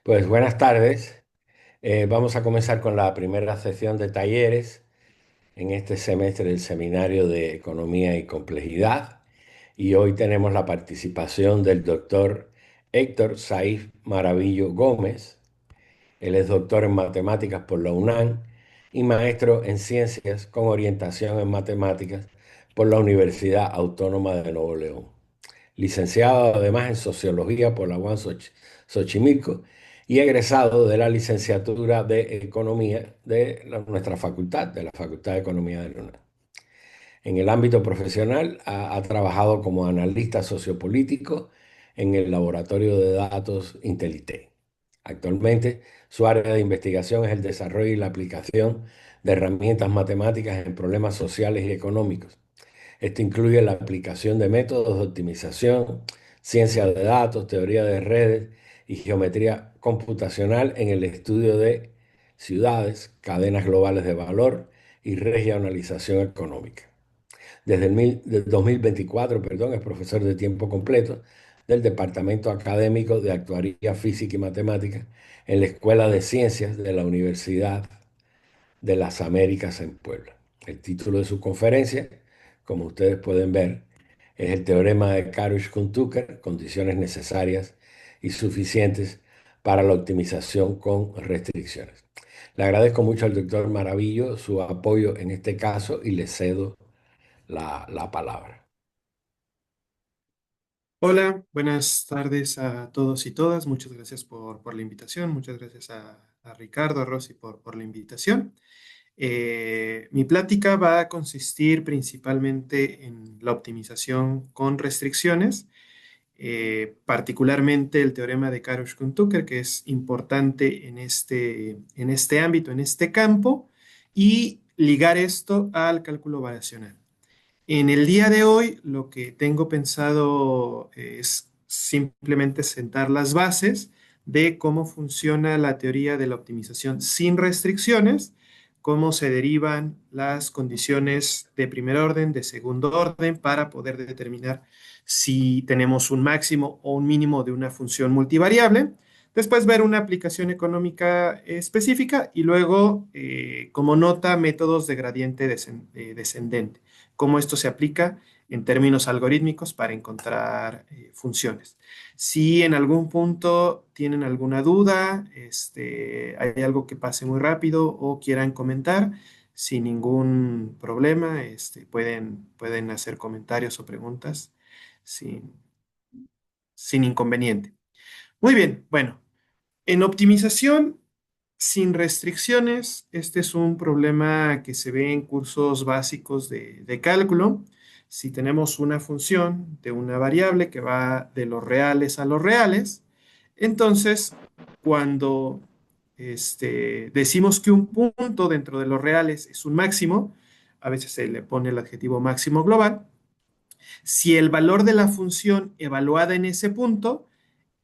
Pues buenas tardes. Vamos a comenzar con la primera sesión de talleres en este semestre del Seminario de Economía y Complejidad. Y hoy tenemos la participación del doctor Héctor Saif Maravillo Gómez. Él es doctor en matemáticas por la UNAM y maestro en ciencias con orientación en matemáticas por la Universidad Autónoma de Nuevo León, licenciado además en Sociología por la UAM Xochimilco y egresado de la licenciatura de Economía de nuestra facultad, de la Facultad de Economía de la UNAM. En el ámbito profesional ha trabajado como analista sociopolítico en el laboratorio de datos Intelite. Actualmente, su área de investigación es el desarrollo y la aplicación de herramientas matemáticas en problemas sociales y económicos. Esto incluye la aplicación de métodos de optimización, ciencia de datos, teoría de redes y geometría computacional en el estudio de ciudades, cadenas globales de valor y regionalización económica. Del 2024, perdón, es profesor de tiempo completo del Departamento Académico de Actuaría Física y Matemática en la Escuela de Ciencias de la Universidad de las Américas en Puebla. El título de su conferencia, como ustedes pueden ver, es el teorema de Karush-Tucker, condiciones necesarias y suficientes para la optimización con restricciones. Le agradezco mucho al doctor Maravillo su apoyo en este caso y le cedo la palabra. Hola, buenas tardes a todos y todas. Muchas gracias por la invitación. Muchas gracias a Ricardo, a Rosy por la invitación. Mi plática va a consistir principalmente en la optimización con restricciones, particularmente el teorema de Karush-Tucker, que es importante en este ámbito, en este campo, y ligar esto al cálculo variacional. En el día de hoy, lo que tengo pensado es simplemente sentar las bases de cómo funciona la teoría de la optimización sin restricciones, cómo se derivan las condiciones de primer orden, de segundo orden, para poder determinar si tenemos un máximo o un mínimo de una función multivariable. Después ver una aplicación económica específica y luego, como nota, métodos de gradiente descendente, cómo esto se aplica en términos algorítmicos para encontrar funciones. Si en algún punto tienen alguna duda, hay algo que pase muy rápido o quieran comentar, sin ningún problema, pueden hacer comentarios o preguntas sin, sin inconveniente. Muy bien, bueno, en optimización sin restricciones, este es un problema que se ve en cursos básicos de cálculo. Si tenemos una función de una variable que va de los reales a los reales, entonces cuando decimos que un punto dentro de los reales es un máximo, a veces se le pone el adjetivo máximo global, si el valor de la función evaluada en ese punto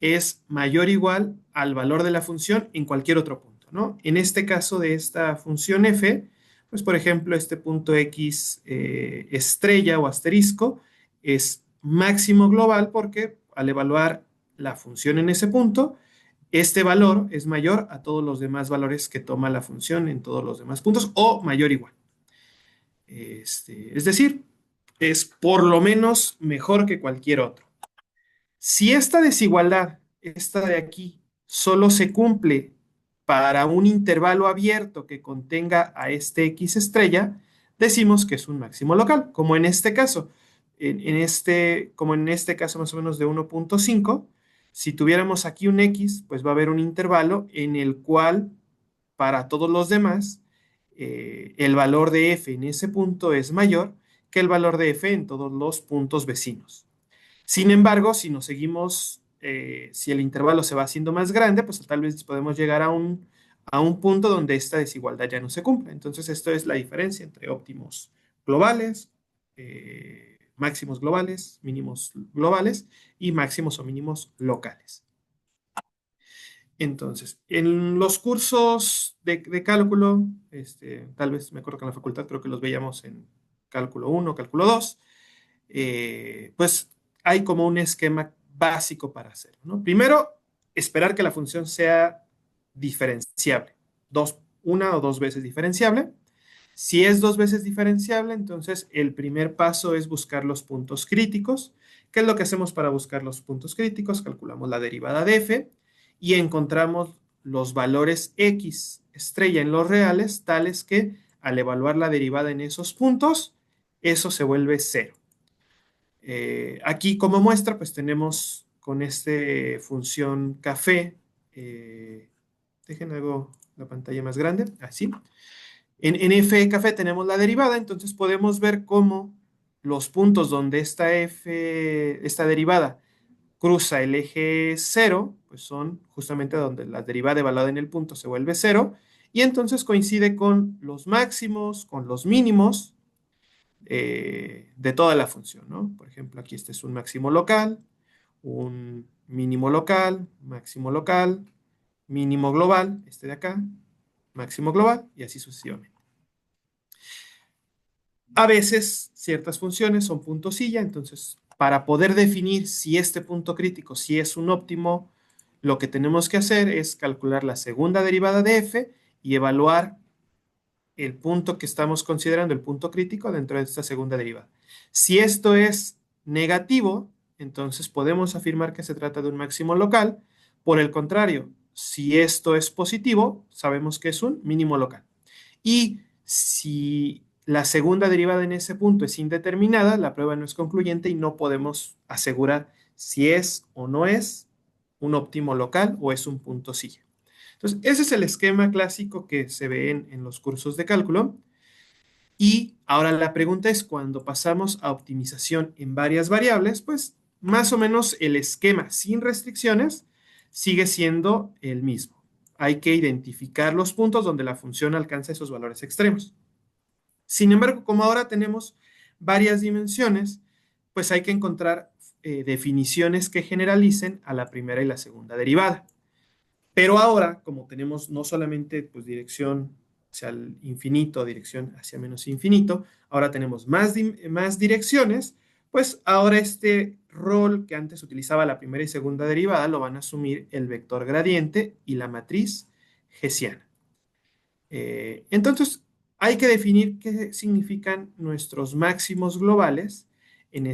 es mayor o igual al valor de la función en cualquier otro punto, ¿no? En este caso de esta función f, pues por ejemplo, este punto x estrella o asterisco es máximo global porque al evaluar la función en ese punto, este valor es mayor a todos los demás valores que toma la función en todos los demás puntos o mayor o igual. Es decir, es por lo menos mejor que cualquier otro. Si esta desigualdad, esta de aquí, solo se cumple para un intervalo abierto que contenga a este X estrella, decimos que es un máximo local, como en este caso. Como en este caso más o menos de 1.5, si tuviéramos aquí un X, pues va a haber un intervalo en el cual para todos los demás, el valor de f en ese punto es mayor que el valor de f en todos los puntos vecinos. Sin embargo, si nos seguimos, si el intervalo se va haciendo más grande, pues tal vez podemos llegar a un punto donde esta desigualdad ya no se cumple. Entonces, esto es la diferencia entre óptimos globales, máximos globales, mínimos globales y máximos o mínimos locales. Entonces, en los cursos de cálculo, tal vez me acuerdo que en la facultad creo que los veíamos en cálculo uno, cálculo 2, pues hay como un esquema básico para hacerlo, ¿no? Primero, esperar que la función sea diferenciable, una o dos veces diferenciable. Si es dos veces diferenciable, entonces el primer paso es buscar los puntos críticos. ¿Qué es lo que hacemos para buscar los puntos críticos? Calculamos la derivada de f y encontramos los valores x estrella en los reales, tales que al evaluar la derivada en esos puntos, eso se vuelve cero. Aquí como muestra, pues tenemos con esta función café, dejen algo la pantalla más grande, así. En f de café tenemos la derivada, entonces podemos ver cómo los puntos donde esta derivada cruza el eje cero, pues son justamente donde la derivada evaluada en el punto se vuelve cero, y entonces coincide con los máximos, con los mínimos de toda la función, ¿no? Por ejemplo, aquí este es un máximo local, un mínimo local, máximo local, mínimo global, este de acá, máximo global, y así sucesivamente. A veces ciertas funciones son puntosilla, entonces para poder definir si este punto crítico, si es un óptimo, lo que tenemos que hacer es calcular la segunda derivada de f y evaluar el punto que estamos considerando, el punto crítico dentro de esta segunda derivada. Si esto es negativo, entonces podemos afirmar que se trata de un máximo local. Por el contrario, si esto es positivo, sabemos que es un mínimo local. Y si la segunda derivada en ese punto es indeterminada, la prueba no es concluyente y no podemos asegurar si es o no es un óptimo local o es un punto silla. Entonces, ese es el esquema clásico que se ve en los cursos de cálculo. Y ahora la pregunta es, cuando pasamos a optimización en varias variables, pues más o menos el esquema sin restricciones sigue siendo el mismo. Hay que identificar los puntos donde la función alcanza esos valores extremos. Sin embargo, como ahora tenemos varias dimensiones, pues hay que encontrar definiciones que generalicen a la primera y la segunda derivada. Pero ahora, como tenemos no solamente pues, dirección hacia el infinito, dirección hacia menos infinito, ahora tenemos más direcciones, pues ahora este rol que antes utilizaba la primera y segunda derivada lo van a asumir el vector gradiente y la matriz hessiana. Entonces, hay que definir qué significan nuestros máximos globales en, en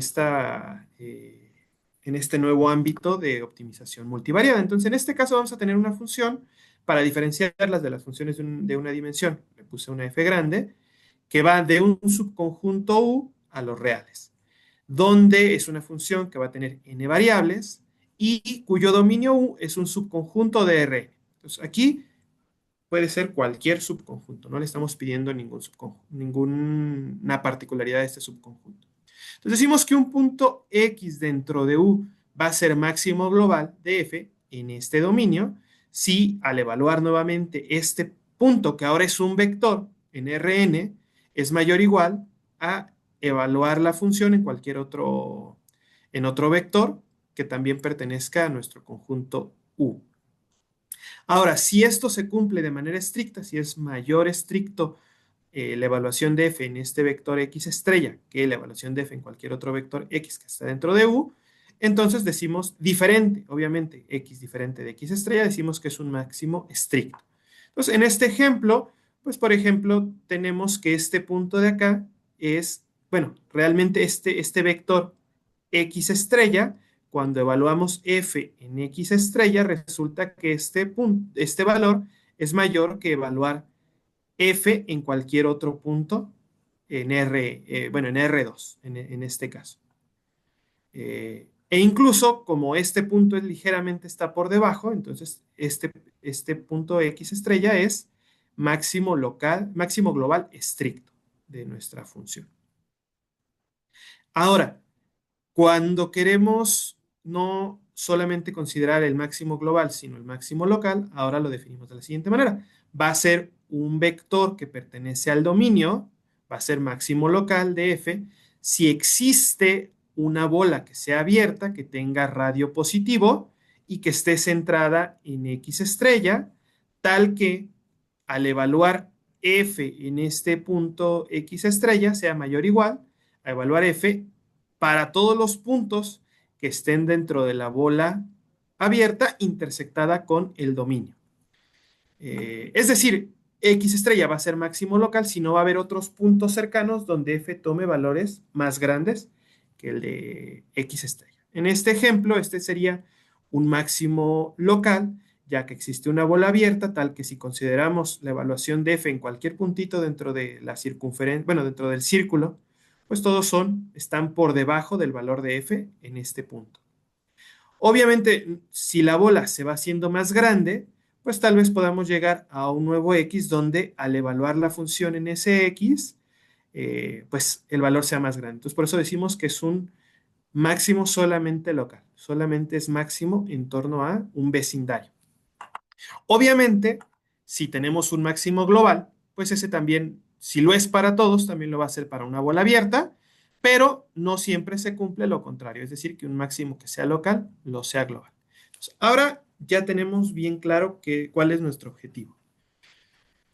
este nuevo ámbito de optimización multivariada. Entonces, en este caso vamos a tener una función para diferenciarlas de las funciones de una dimensión. Le puse una f grande que va de un subconjunto U a los reales, donde es una función que va a tener n variables y cuyo dominio U es un subconjunto de Rn. Entonces, aquí puede ser cualquier subconjunto, no le estamos pidiendo ninguna particularidad de este subconjunto. Entonces decimos que un punto X dentro de U va a ser máximo global de F en este dominio si al evaluar nuevamente este punto, que ahora es un vector en Rn, es mayor o igual a evaluar la función en cualquier otro vector que también pertenezca a nuestro conjunto U. Ahora, si esto se cumple de manera estricta, si es mayor estricto la evaluación de f en este vector x estrella que la evaluación de f en cualquier otro vector x que está dentro de u, entonces decimos diferente, obviamente x diferente de x estrella, decimos que es un máximo estricto. Entonces, en este ejemplo, pues por ejemplo, tenemos que este punto de acá es, bueno, realmente este vector x estrella, cuando evaluamos f en x estrella, resulta que este valor es mayor que evaluar f en cualquier otro punto en bueno, en R2, en este caso. E incluso, como este punto es ligeramente está por debajo, entonces este punto x estrella es máximo local, máximo global estricto de nuestra función. Ahora, cuando queremos no solamente considerar el máximo global, sino el máximo local, ahora lo definimos de la siguiente manera. Va a ser un vector que pertenece al dominio, va a ser máximo local de f, si existe una bola que sea abierta, que tenga radio positivo y que esté centrada en x estrella, tal que al evaluar f en este punto x estrella sea mayor o igual a evaluar f para todos los puntos que estén dentro de la bola abierta intersectada con el dominio. Es decir, X estrella va a ser máximo local si no va a haber otros puntos cercanos donde F tome valores más grandes que el de X estrella. En este ejemplo, este sería un máximo local, ya que existe una bola abierta, tal que si consideramos la evaluación de F en cualquier puntito dentro de la circunferencia, bueno, dentro del círculo, pues todos están por debajo del valor de F en este punto. Obviamente, si la bola se va haciendo más grande, pues tal vez podamos llegar a un nuevo X donde al evaluar la función en ese X, pues el valor sea más grande. Entonces, por eso decimos que es un máximo solamente local, solamente es máximo en torno a un vecindario. Obviamente, si tenemos un máximo global, pues ese también, si lo es para todos, también lo va a ser para una bola abierta, pero no siempre se cumple lo contrario, es decir, que un máximo que sea local, lo sea global. Entonces, ahora ya tenemos bien claro cuál es nuestro objetivo.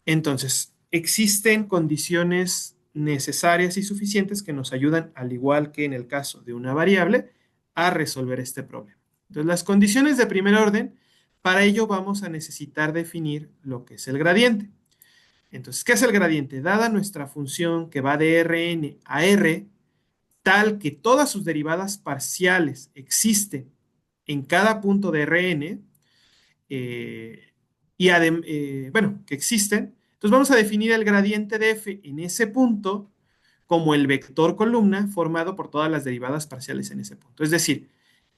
Entonces, existen condiciones necesarias y suficientes que nos ayudan, al igual que en el caso de una variable, a resolver este problema. Entonces, las condiciones de primer orden, para ello vamos a necesitar definir lo que es el gradiente. Entonces, ¿qué es el gradiente? Dada nuestra función que va de Rn a R, tal que todas sus derivadas parciales existen en cada punto de Rn, eh, bueno, que existen. Entonces vamos a definir el gradiente de f en ese punto como el vector columna formado por todas las derivadas parciales en ese punto. Es decir,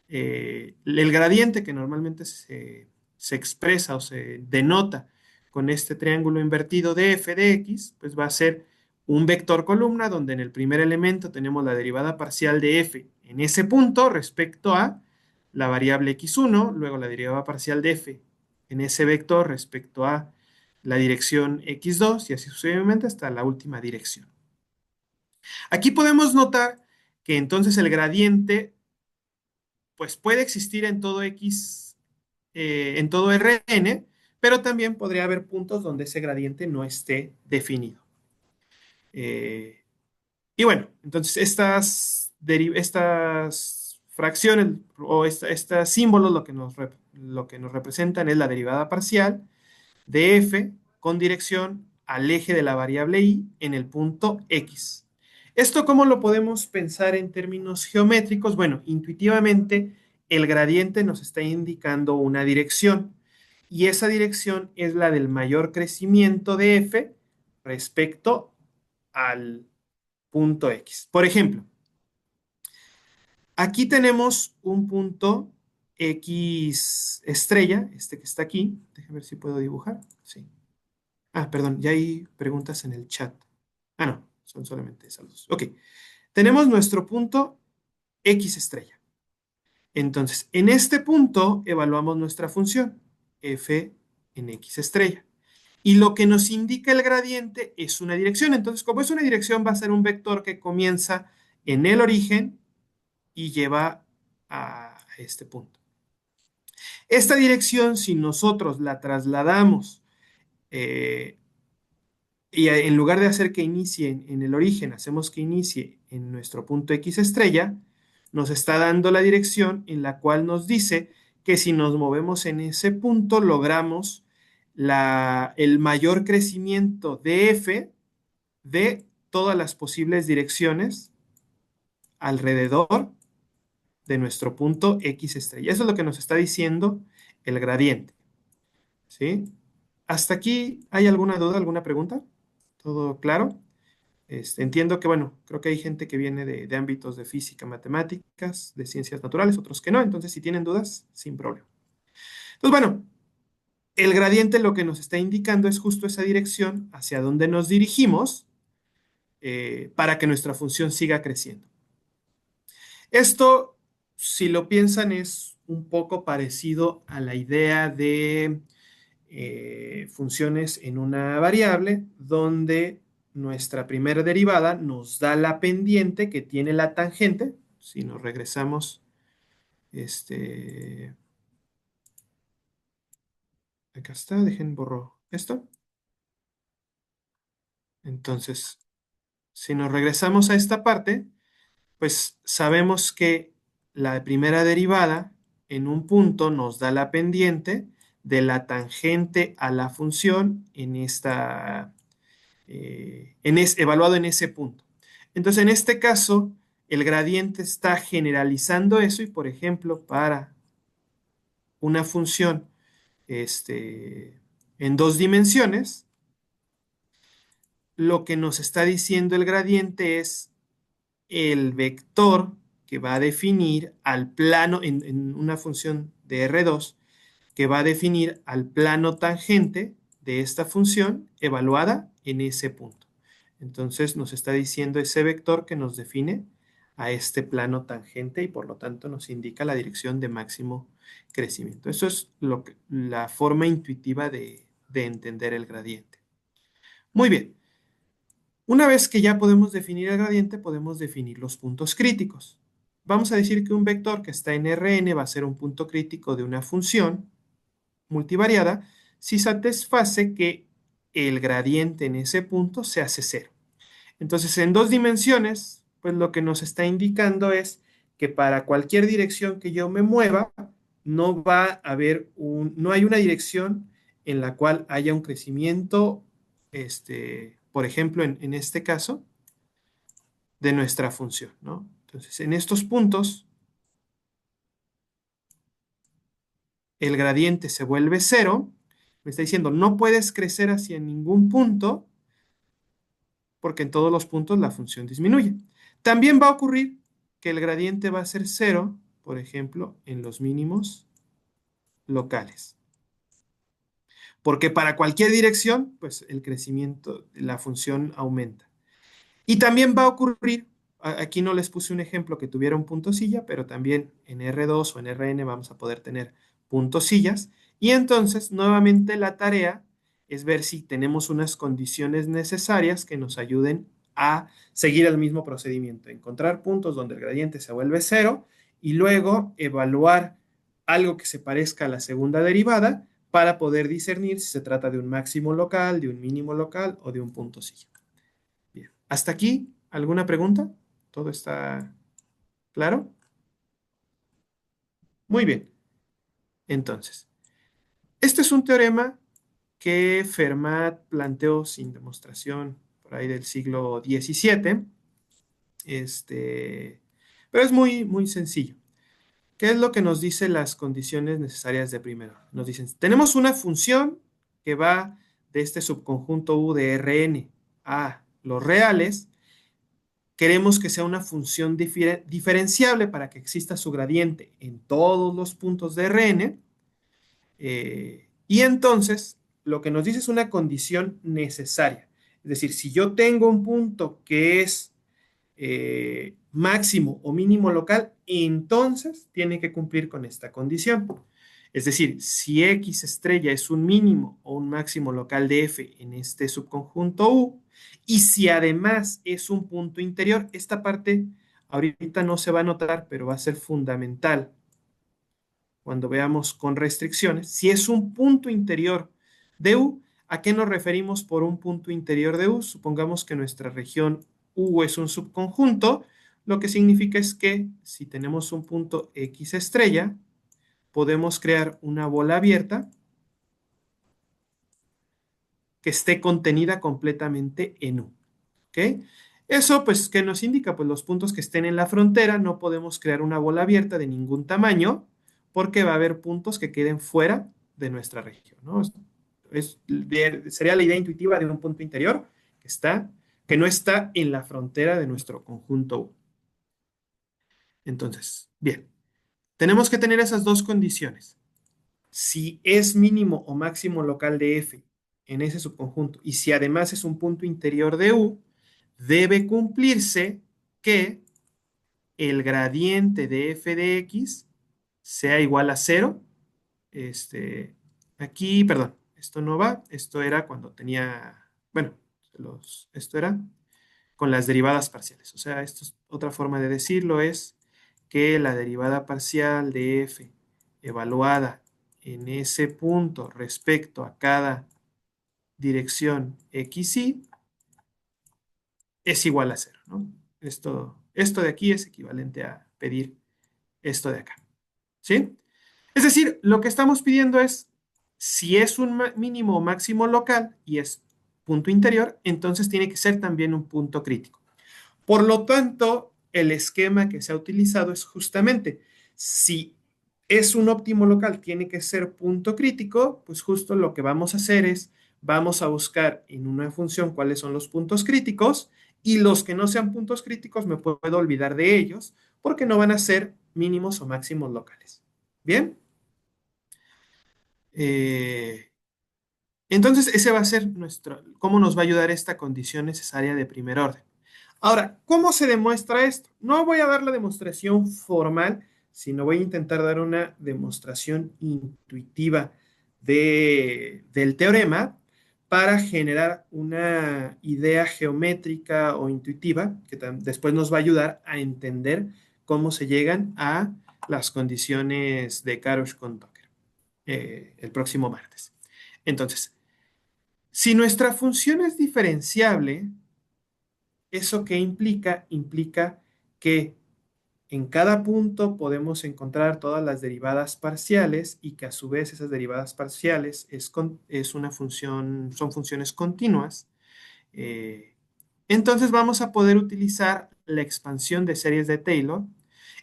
el gradiente que normalmente se expresa o se denota con este triángulo invertido de f de x, pues va a ser un vector columna donde en el primer elemento tenemos la derivada parcial de f en ese punto respecto a la variable x1, luego la derivada parcial de f en ese vector respecto a la dirección x2 y así sucesivamente hasta la última dirección. Aquí podemos notar que entonces el gradiente pues puede existir en todo x, en todo Rn, pero también podría haber puntos donde ese gradiente no esté definido. Eh, y bueno, entonces estas fracciones o estos símbolos lo que nos representan es la derivada parcial de f con dirección al eje de la variable y en el punto x. ¿Esto cómo lo podemos pensar en términos geométricos? Bueno, intuitivamente el gradiente nos está indicando una dirección y esa dirección es la del mayor crecimiento de f respecto al punto x. Por ejemplo, aquí tenemos un punto x estrella, este que está aquí. Déjame ver si puedo dibujar. Sí. Ah, perdón, ya hay preguntas en el chat. Ah, no, son solamente saludos. Ok, tenemos nuestro punto X estrella. Entonces, en este punto evaluamos nuestra función f en X estrella. Y lo que nos indica el gradiente es una dirección. Entonces, como es una dirección, va a ser un vector que comienza en el origen y lleva a este punto. Esta dirección, si nosotros la trasladamos y en lugar de hacer que inicie en el origen, hacemos que inicie en nuestro punto X estrella, nos está dando la dirección en la cual nos dice que si nos movemos en ese punto, logramos el mayor crecimiento de f de todas las posibles direcciones alrededor de nuestro punto X estrella. Eso es lo que nos está diciendo el gradiente. ¿Sí? ¿Hasta aquí hay alguna duda, alguna pregunta? ¿Todo claro? Entiendo que, bueno, creo que hay gente que viene de ámbitos de física, matemáticas, de ciencias naturales, otros que no. Entonces, si tienen dudas, sin problema. Entonces, bueno, el gradiente lo que nos está indicando es justo esa dirección hacia donde nos dirigimos para que nuestra función siga creciendo. Esto, si lo piensan, es un poco parecido a la idea de funciones en una variable donde nuestra primera derivada nos da la pendiente que tiene la tangente. Si nos regresamos, acá está, dejen borro esto. Entonces, si nos regresamos a esta parte, pues sabemos que la primera derivada en un punto nos da la pendiente de la tangente a la función en esta, evaluado en ese punto. Entonces, en este caso, el gradiente está generalizando eso y, por ejemplo, para una función en dos dimensiones, lo que nos está diciendo el gradiente es el vector que va a definir al plano, en una función de R2, que va a definir al plano tangente de esta función evaluada en ese punto. Entonces nos está diciendo ese vector que nos define a este plano tangente y por lo tanto nos indica la dirección de máximo crecimiento. Eso es la forma intuitiva de entender el gradiente. Muy bien. Una vez que ya podemos definir el gradiente, podemos definir los puntos críticos. Vamos a decir que un vector que está en Rn va a ser un punto crítico de una función multivariada si satisface que el gradiente en ese punto se hace cero. Entonces, en dos dimensiones, pues lo que nos está indicando es que para cualquier dirección que yo me mueva, no va a haber no hay una dirección en la cual haya un crecimiento, por ejemplo, en este caso, de nuestra función, ¿no? Entonces, en estos puntos, el gradiente se vuelve cero. Me está diciendo, no puedes crecer hacia ningún punto porque en todos los puntos la función disminuye. También va a ocurrir que el gradiente va a ser cero, por ejemplo, en los mínimos locales. Porque para cualquier dirección, pues el crecimiento, la función aumenta. Y también va a ocurrir, aquí no les puse un ejemplo que tuviera un punto silla, pero también en R2 o en Rn vamos a poder tener puntos sillas. Y entonces, nuevamente la tarea es ver si tenemos unas condiciones necesarias que nos ayuden a seguir el mismo procedimiento, encontrar puntos donde el gradiente se vuelve cero y luego evaluar algo que se parezca a la segunda derivada para poder discernir si se trata de un máximo local, de un mínimo local o de un punto silla. Bien. ¿Hasta aquí alguna pregunta? ¿Todo está claro? Muy bien. Entonces, este es un teorema que Fermat planteó sin demostración por ahí del siglo XVII. Pero es muy, muy sencillo. ¿Qué es lo que nos dicen las condiciones necesarias de primero? Nos dicen, tenemos una función que va de este subconjunto U de Rn a los reales. Queremos que sea una función diferenciable para que exista su gradiente en todos los puntos de Rn. Y entonces, lo que nos dice es una condición necesaria. Es decir, si yo tengo un punto que es máximo o mínimo local, entonces tiene que cumplir con esta condición. Es decir, si X estrella es un mínimo o un máximo local de F en este subconjunto U, y si además es un punto interior, esta parte ahorita no se va a notar, pero va a ser fundamental cuando veamos con restricciones. Si es un punto interior de U, ¿a qué nos referimos por un punto interior de U? Supongamos que nuestra región U es un subconjunto, lo que significa es que si tenemos un punto X estrella, podemos crear una bola abierta que esté contenida completamente en U. ¿Ok? Eso, pues, ¿qué nos indica? Pues los puntos que estén en la frontera no podemos crear una bola abierta de ningún tamaño porque va a haber puntos que queden fuera de nuestra región, ¿no? Sería la idea intuitiva de un punto interior que no está en la frontera de nuestro conjunto U. Entonces, bien, tenemos que tener esas dos condiciones. Si es mínimo o máximo local de F en ese subconjunto y si además es un punto interior de U, debe cumplirse que el gradiente de f de x sea igual a cero. Aquí, perdón, esto no va, esto era cuando tenía, bueno, esto era con las derivadas parciales. O sea, esto es otra forma de decirlo, es que la derivada parcial de f evaluada en ese punto respecto a cada dirección x, y es igual a cero, ¿no? Esto de aquí es equivalente a pedir esto de acá, ¿sí? Es decir, lo que estamos pidiendo es, si es un mínimo o máximo local y es punto interior, entonces tiene que ser también un punto crítico. Por lo tanto, el esquema que se ha utilizado es justamente, si es un óptimo local, tiene que ser punto crítico, pues justo lo que vamos a hacer es, vamos a buscar en una función cuáles son los puntos críticos y los que no sean puntos críticos me puedo olvidar de ellos porque no van a ser mínimos o máximos locales. Bien. Eh, entonces, ese va a ser cómo nos va a ayudar esta condición necesaria de primer orden. Ahora, ¿cómo se demuestra esto? No voy a dar la demostración formal, sino voy a intentar dar una demostración intuitiva del teorema para generar una idea geométrica o intuitiva que después nos va a ayudar a entender cómo se llegan a las condiciones de Karush-Tucker el próximo martes. Entonces, si nuestra función es diferenciable, ¿eso qué implica? Implica que en cada punto podemos encontrar todas las derivadas parciales y que a su vez esas derivadas parciales es una función, son funciones continuas. Eh, entonces vamos a poder utilizar la expansión de series de Taylor.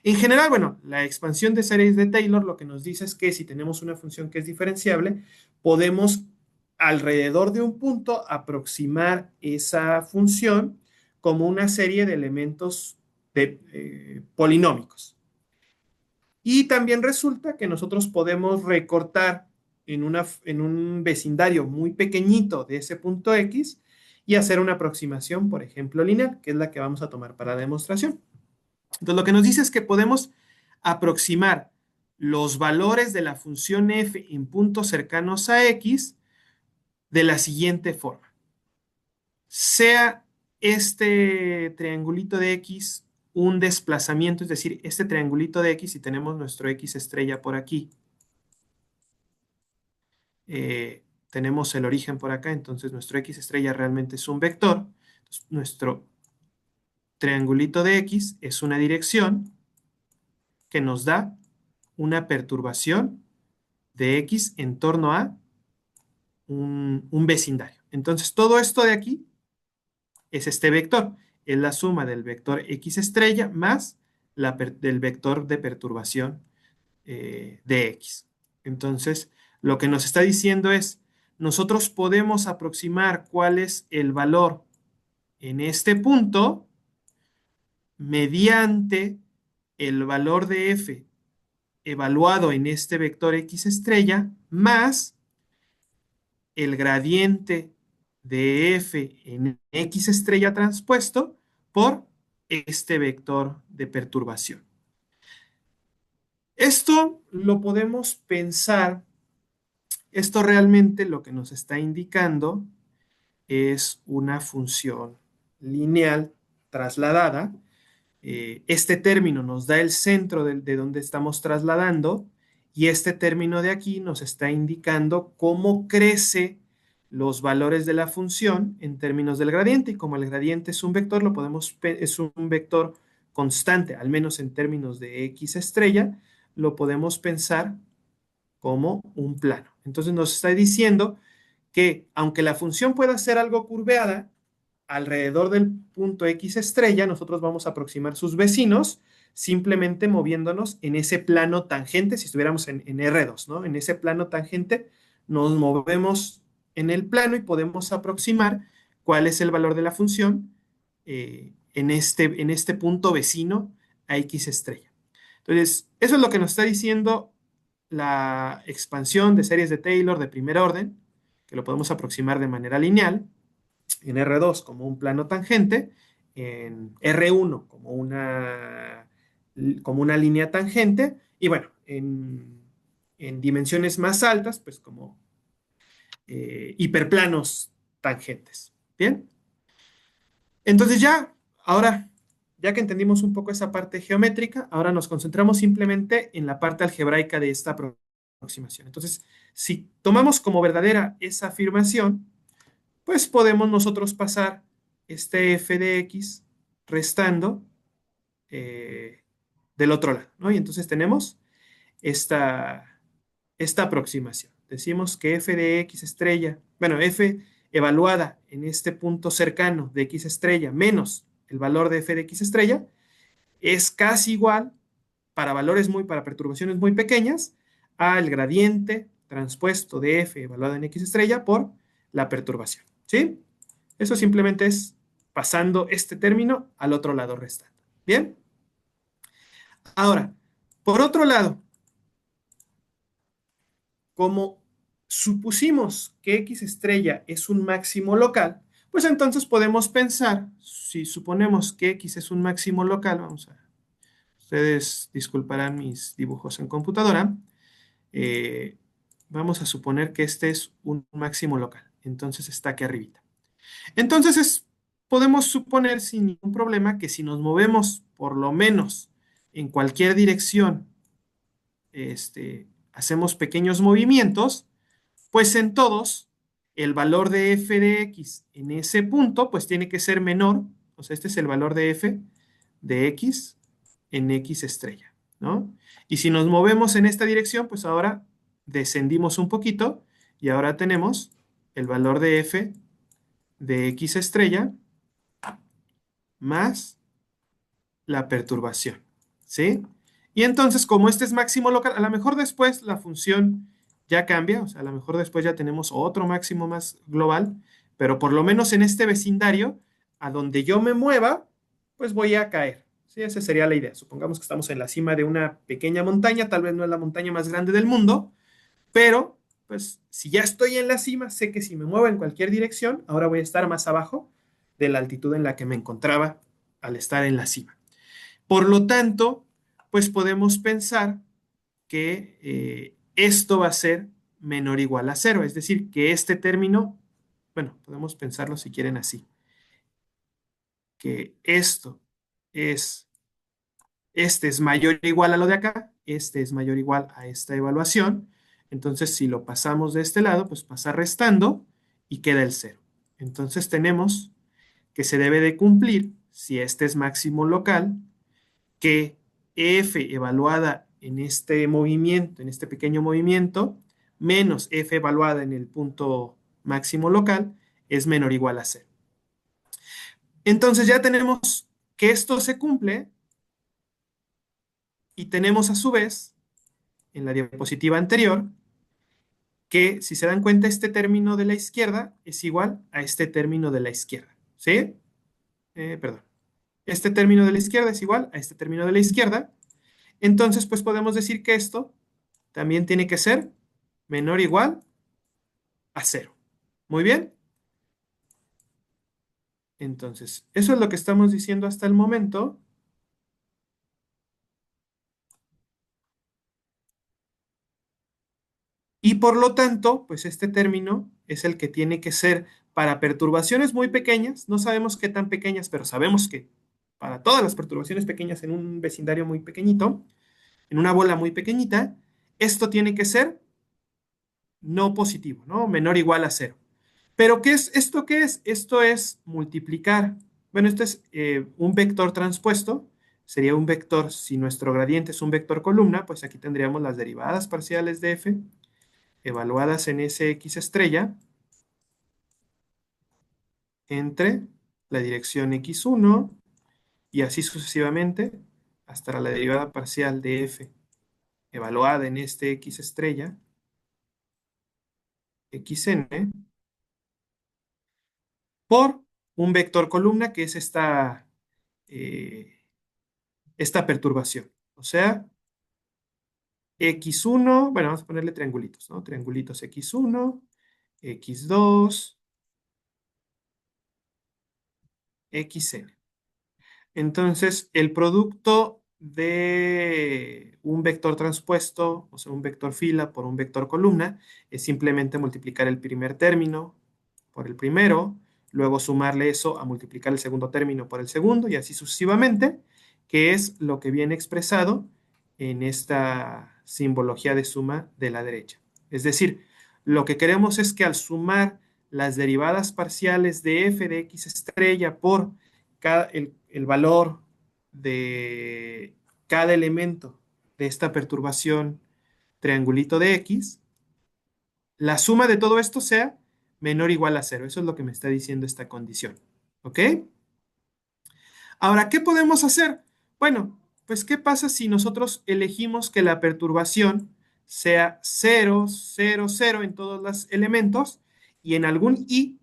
En general, bueno, la expansión de series de Taylor lo que nos dice es que si tenemos una función que es diferenciable, podemos alrededor de un punto aproximar esa función como una serie de elementos polinómicos. Y también resulta que nosotros podemos recortar en un vecindario muy pequeñito de ese punto X y hacer una aproximación, por ejemplo, lineal, que es la que vamos a tomar para la demostración. Entonces, lo que nos dice es que podemos aproximar los valores de la función f en puntos cercanos a X de la siguiente forma. Sea este triangulito de X un desplazamiento, es decir, este triangulito de X, si tenemos nuestro X estrella por aquí, tenemos el origen por acá, entonces nuestro X estrella realmente es un vector. Entonces, nuestro triangulito de X es una dirección que nos da una perturbación de X en torno a un vecindario. Entonces, todo esto de aquí es este vector. Es la suma del vector X estrella más del vector de perturbación de X. Entonces, lo que nos está diciendo es, nosotros podemos aproximar cuál es el valor en este punto mediante el valor de f evaluado en este vector X estrella más el gradiente de f en X estrella transpuesto por este vector de perturbación. Esto lo podemos pensar, esto realmente lo que nos está indicando es una función lineal trasladada. Este término nos da el centro de donde estamos trasladando y este término de aquí nos está indicando cómo crece los valores de la función en términos del gradiente y como el gradiente es un vector, es un vector constante, al menos en términos de x estrella, lo podemos pensar como un plano. Entonces nos está diciendo que aunque la función pueda ser algo curveada, alrededor del punto X estrella, nosotros vamos a aproximar sus vecinos simplemente moviéndonos en ese plano tangente, si estuviéramos en R2, ¿no? En ese plano tangente nos movemos en el plano y podemos aproximar cuál es el valor de la función en este punto vecino a X estrella. Entonces, eso es lo que nos está diciendo la expansión de series de Taylor de primer orden, que lo podemos aproximar de manera lineal, en R2 como un plano tangente, en R1 como una línea tangente, y bueno, en dimensiones más altas, pues como hiperplanos tangentes. ¿Bien? Entonces ya, ahora, ya que entendimos un poco esa parte geométrica, ahora nos concentramos simplemente en la parte algebraica de esta aproximación. Entonces, si tomamos como verdadera esa afirmación, pues podemos nosotros pasar este f de x restando eh, del otro lado, ¿no? Y entonces tenemos esta, esta aproximación. Decimos que f de x estrella, bueno, f evaluada en este punto cercano de x estrella menos el valor de f de x estrella es casi igual para perturbaciones muy pequeñas al gradiente transpuesto de f evaluado en x estrella por la perturbación. ¿Sí? Eso simplemente es pasando este término al otro lado restante. ¿Bien? Ahora, por otro lado, como supusimos que x estrella es un máximo local, pues entonces podemos pensar, si suponemos que x es un máximo local, ustedes disculparán mis dibujos en computadora, eh, vamos a suponer que este es un máximo local, entonces está aquí arribita. Entonces podemos suponer sin ningún problema que si nos movemos por lo menos en cualquier dirección, hacemos pequeños movimientos, pues en todos el valor de f de x en ese punto pues tiene que ser menor, o sea, este es el valor de f de x en x estrella, ¿no? Y si nos movemos en esta dirección, pues ahora descendimos un poquito y ahora tenemos el valor de f de x estrella más la perturbación, ¿sí? Y entonces, como este es máximo local, a lo mejor después la función ya cambia, o sea, a lo mejor después ya tenemos otro máximo más global, pero por lo menos en este vecindario, a donde yo me mueva, pues voy a caer. Sí, esa sería la idea. Supongamos que estamos en la cima de una pequeña montaña, tal vez no es la montaña más grande del mundo, pero pues si ya estoy en la cima, sé que si me muevo en cualquier dirección, ahora voy a estar más abajo de la altitud en la que me encontraba al estar en la cima. Por lo tanto, pues podemos pensar que esto va a ser menor o igual a cero, es decir, que este término, bueno, podemos pensarlo si quieren así, que es, este es mayor o igual a lo de acá, este es mayor o igual a esta evaluación, entonces si lo pasamos de este lado, pues pasa restando y queda el cero. Entonces tenemos que se debe de cumplir, si este es máximo local, que f evaluada en este movimiento, en este pequeño movimiento, menos f evaluada en el punto máximo local, es menor o igual a cero. Entonces ya tenemos que esto se cumple y tenemos a su vez, en la diapositiva anterior, que si se dan cuenta, este término de la izquierda es igual a este término de la izquierda. ¿Sí? Perdón. Este término de la izquierda es igual a este término de la izquierda. Entonces, pues podemos decir que esto también tiene que ser menor o igual a cero. Muy bien. Entonces, eso es lo que estamos diciendo hasta el momento. Y por lo tanto, pues este término es el que tiene que ser para perturbaciones muy pequeñas. No sabemos qué tan pequeñas, pero sabemos que para todas las perturbaciones pequeñas en un vecindario muy pequeñito, en una bola muy pequeñita, esto tiene que ser no positivo, ¿no? Menor o igual a cero. Pero ¿qué es esto? ¿Qué es? Esto es multiplicar. Bueno, este es un vector transpuesto. Sería un vector, si nuestro gradiente es un vector columna, pues aquí tendríamos las derivadas parciales de f evaluadas en ese x estrella entre la dirección x1 y así sucesivamente hasta la derivada parcial de f evaluada en este x estrella xn por un vector columna que es eh, esta perturbación. O sea, x1, bueno, vamos a ponerle triangulitos, ¿no? Triangulitos x1, x2, xn. Entonces, el producto de un vector transpuesto, o sea, un vector fila por un vector columna, es simplemente multiplicar el primer término por el primero, luego sumarle eso a multiplicar el segundo término por el segundo y así sucesivamente, que es lo que viene expresado en esta simbología de suma de la derecha. Es decir, lo que queremos es que al sumar las derivadas parciales de f de x estrella por el valor de cada elemento de esta perturbación triangulito de x, la suma de todo esto sea menor o igual a cero. Eso es lo que me está diciendo esta condición. ¿Ok? Ahora, ¿qué podemos hacer? Bueno, pues ¿qué pasa si nosotros elegimos que la perturbación sea 0, 0, 0 en todos los elementos y en algún i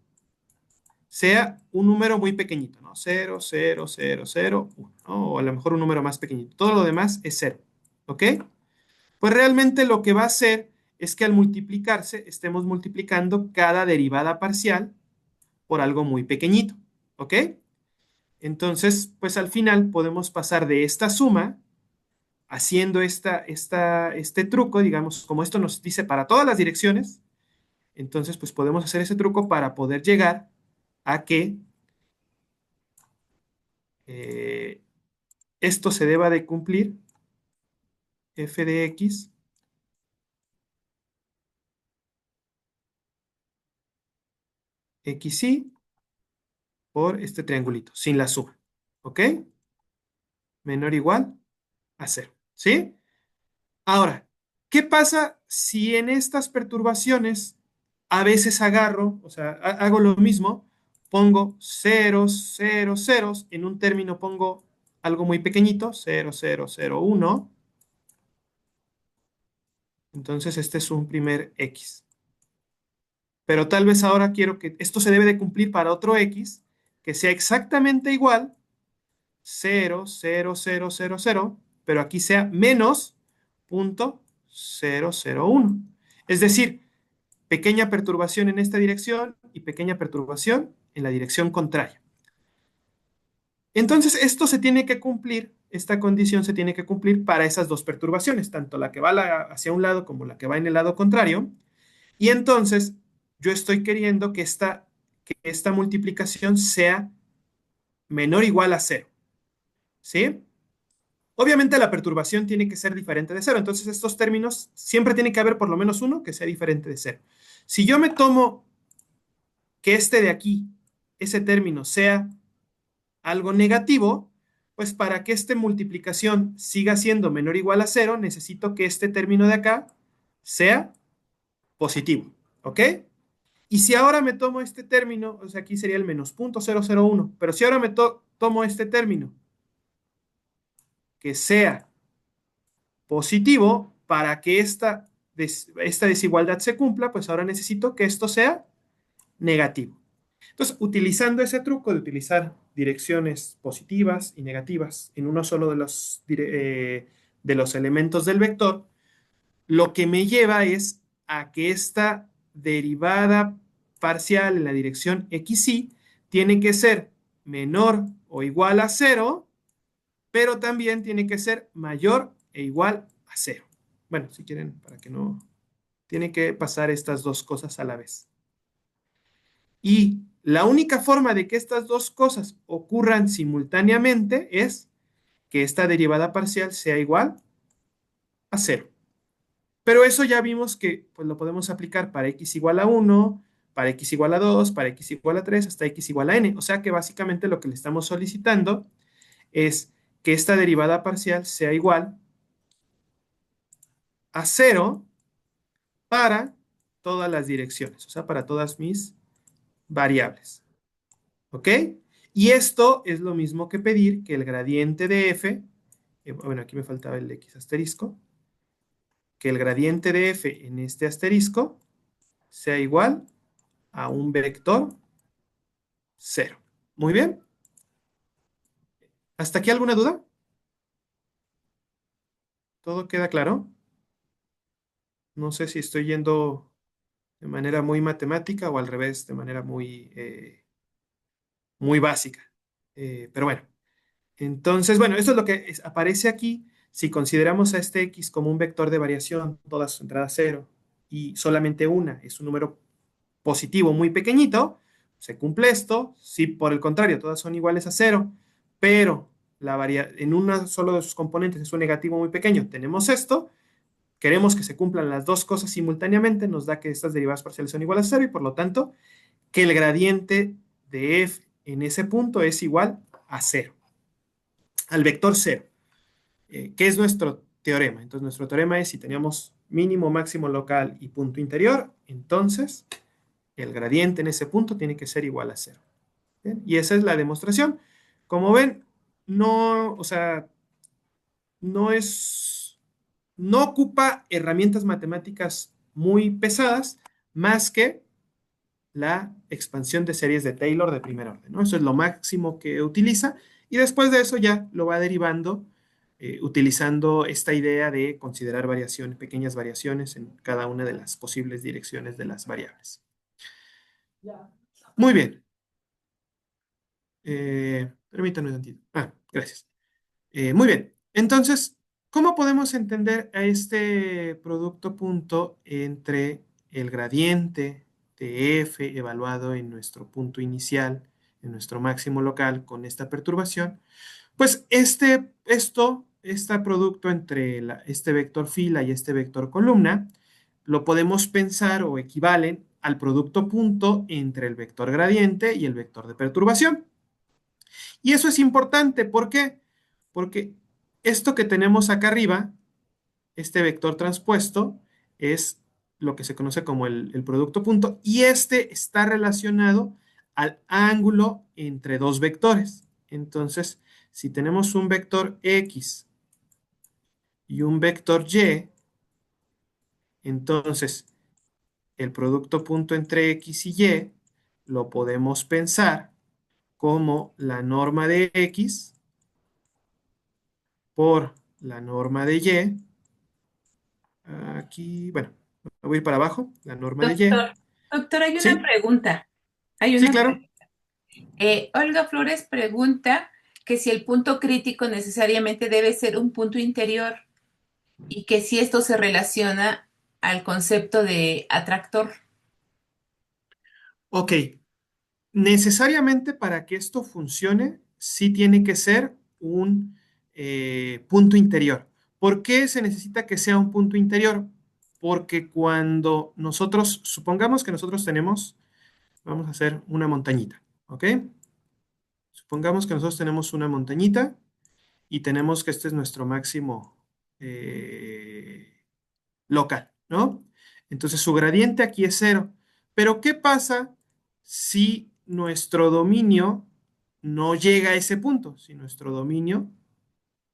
sea un número muy pequeñito, ¿no? 0, 0, 0, 0, 1, ¿no? O a lo mejor un número más pequeñito. Todo lo demás es 0. ¿Ok? Pues realmente lo que va a hacer es que al multiplicarse estemos multiplicando cada derivada parcial por algo muy pequeñito. ¿Ok? Entonces, pues al final podemos pasar de esta suma haciendo este truco, digamos, como esto nos dice para todas las direcciones, entonces pues podemos hacer ese truco para poder llegar a que eh, esto se deba de cumplir, f de x, xy, por este triangulito, sin la suma. ¿Ok? Menor o igual a cero. ¿Sí? Ahora, ¿qué pasa si en estas perturbaciones a veces agarro, o sea, hago lo mismo, pongo ceros, ceros, ceros, en un término pongo algo muy pequeñito, 0, 0, 0, 1, entonces este es un primer x. Pero tal vez ahora quiero que esto se debe de cumplir para otro x que sea exactamente igual, 0, 0, 0, 0, 0, pero aquí sea menos punto 0, 0, 1. Es decir, pequeña perturbación en esta dirección y pequeña perturbación en la dirección contraria. Entonces, esto se tiene que cumplir, esta condición se tiene que cumplir para esas dos perturbaciones, tanto la que va hacia un lado como la que va en el lado contrario. Y entonces, yo estoy queriendo que esta multiplicación sea menor o igual a cero. ¿Sí? Obviamente la perturbación tiene que ser diferente de cero, entonces estos términos siempre tiene que haber por lo menos uno que sea diferente de cero. Si yo me tomo que este de aquí, ese término sea algo negativo, pues para que esta multiplicación siga siendo menor o igual a cero, necesito que este término de acá sea positivo, ¿ok? Y si ahora me tomo este término, o sea, aquí sería el menos 0.001, pero si ahora me tomo este término que sea positivo, para que esta desigualdad se cumpla, pues ahora necesito que esto sea negativo. Entonces, utilizando ese truco de utilizar direcciones positivas y negativas en uno solo de los elementos del vector, lo que me lleva es a que esta derivada parcial en la dirección xy tiene que ser menor o igual a cero, pero también tiene que ser mayor e igual a cero. Bueno, si quieren, para que no, tiene que pasar estas dos cosas a la vez. Y la única forma de que estas dos cosas ocurran simultáneamente es que esta derivada parcial sea igual a cero. Pero eso ya vimos que pues, lo podemos aplicar para x igual a 1, para x igual a 2, para x igual a 3, hasta x igual a n. O sea que básicamente lo que le estamos solicitando es que esta derivada parcial sea igual a cero para todas las direcciones, o sea, para todas mis variables. ¿Ok? Y esto es lo mismo que pedir que el gradiente de f, bueno, aquí me faltaba el x asterisco, que el gradiente de f en este asterisco sea igual a un vector cero. Muy bien. ¿Hasta aquí alguna duda? ¿Todo queda claro? No sé si estoy yendo de manera muy matemática o al revés, de manera muy básica. Pero bueno. Entonces, bueno, esto es lo que aparece aquí. Si consideramos a este x como un vector de variación, todas sus entradas cero, y solamente una es un número positivo muy pequeñito, se cumple esto. Si por el contrario todas son iguales a cero, pero en uno solo de sus componentes es un negativo muy pequeño, tenemos esto. Queremos que se cumplan las dos cosas simultáneamente, nos da que estas derivadas parciales son iguales a cero y por lo tanto que el gradiente de f en ese punto es igual a cero, al vector cero, que es nuestro teorema. Entonces, nuestro teorema es si teníamos mínimo, máximo local y punto interior, entonces el gradiente en ese punto tiene que ser igual a cero. ¿Bien? Y esa es la demostración. Como ven, no, o sea, no es, no ocupa herramientas matemáticas muy pesadas, más que la expansión de series de Taylor de primer orden, ¿no? Eso es lo máximo que utiliza y después de eso ya lo va derivando utilizando esta idea de considerar variaciones, pequeñas variaciones en cada una de las posibles direcciones de las variables. Muy bien. Permítanme un tantito. Gracias. Muy bien. Entonces, ¿cómo podemos entender a este producto punto entre el gradiente de f evaluado en nuestro punto inicial, en nuestro máximo local con esta perturbación? Pues este producto entre este vector fila y este vector columna, lo podemos pensar o equivalen al producto punto entre el vector gradiente y el vector de perturbación. Y eso es importante, ¿por qué? Porque esto que tenemos acá arriba, este vector transpuesto, es lo que se conoce como el producto punto, y este está relacionado al ángulo entre dos vectores. Entonces, si tenemos un vector X y un vector Y, entonces el producto punto entre X y Y lo podemos pensar como la norma de X por la norma de Y. Aquí, bueno, voy a ir para abajo, la norma de Y. Doctor, doctor, hay una ¿Sí? pregunta. Hay Sí, una claro. Olga Flores pregunta que si el punto crítico necesariamente debe ser un punto interior y que si esto se relaciona al concepto de atractor. Ok. Necesariamente para que esto funcione, sí tiene que ser un punto interior. ¿Por qué se necesita que sea un punto interior? Porque cuando nosotros, supongamos que nosotros tenemos, vamos a hacer una montañita, ¿ok? Supongamos que nosotros tenemos una montañita y tenemos que este es nuestro máximo local, ¿no? Entonces su gradiente aquí es cero. Pero ¿qué pasa si nuestro dominio no llega a ese punto? Si nuestro dominio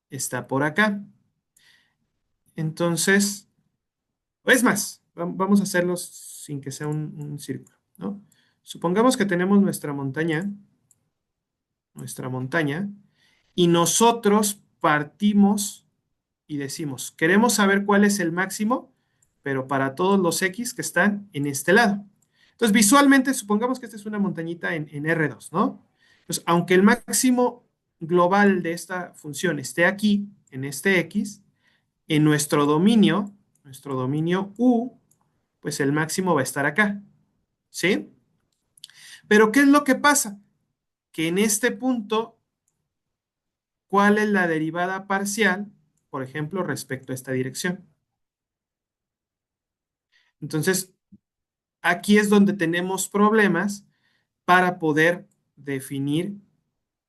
está por acá. Entonces, es más, vamos a hacerlo sin que sea un círculo, ¿no? Supongamos que tenemos nuestra montaña, y nosotros partimos y decimos, queremos saber cuál es el máximo, pero para todos los X que están en este lado. Entonces, visualmente, supongamos que esta es una montañita en R2, ¿no? Entonces, aunque el máximo global de esta función esté aquí, en este X, en nuestro dominio U, pues el máximo va a estar acá, ¿sí? Pero ¿qué es lo que pasa? Que en este punto, ¿cuál es la derivada parcial, por ejemplo, respecto a esta dirección? Entonces, aquí es donde tenemos problemas para poder definir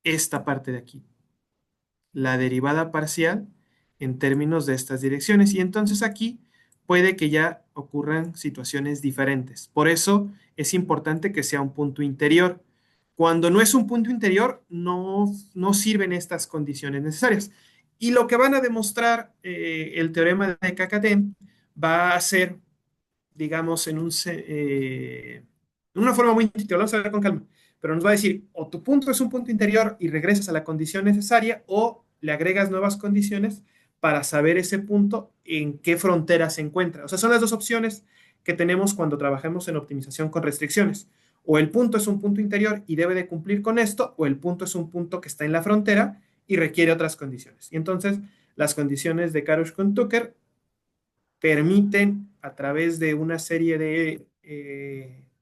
esta parte de aquí, la derivada parcial en términos de estas direcciones. Y entonces aquí puede que ya ocurran situaciones diferentes. Por eso es importante que sea un punto interior. Cuando no es un punto interior, no sirven estas condiciones necesarias. Y lo que van a demostrar el teorema de KKT va a ser digamos, en una forma muy intuitiva, vamos a ver con calma, pero nos va a decir, o tu punto es un punto interior y regresas a la condición necesaria, o le agregas nuevas condiciones para saber ese punto en qué frontera se encuentra. O sea, son las dos opciones que tenemos cuando trabajamos en optimización con restricciones. O el punto es un punto interior y debe de cumplir con esto, o el punto es un punto que está en la frontera y requiere otras condiciones. Y entonces, las condiciones de Karush-Tucker permiten a través de una serie de,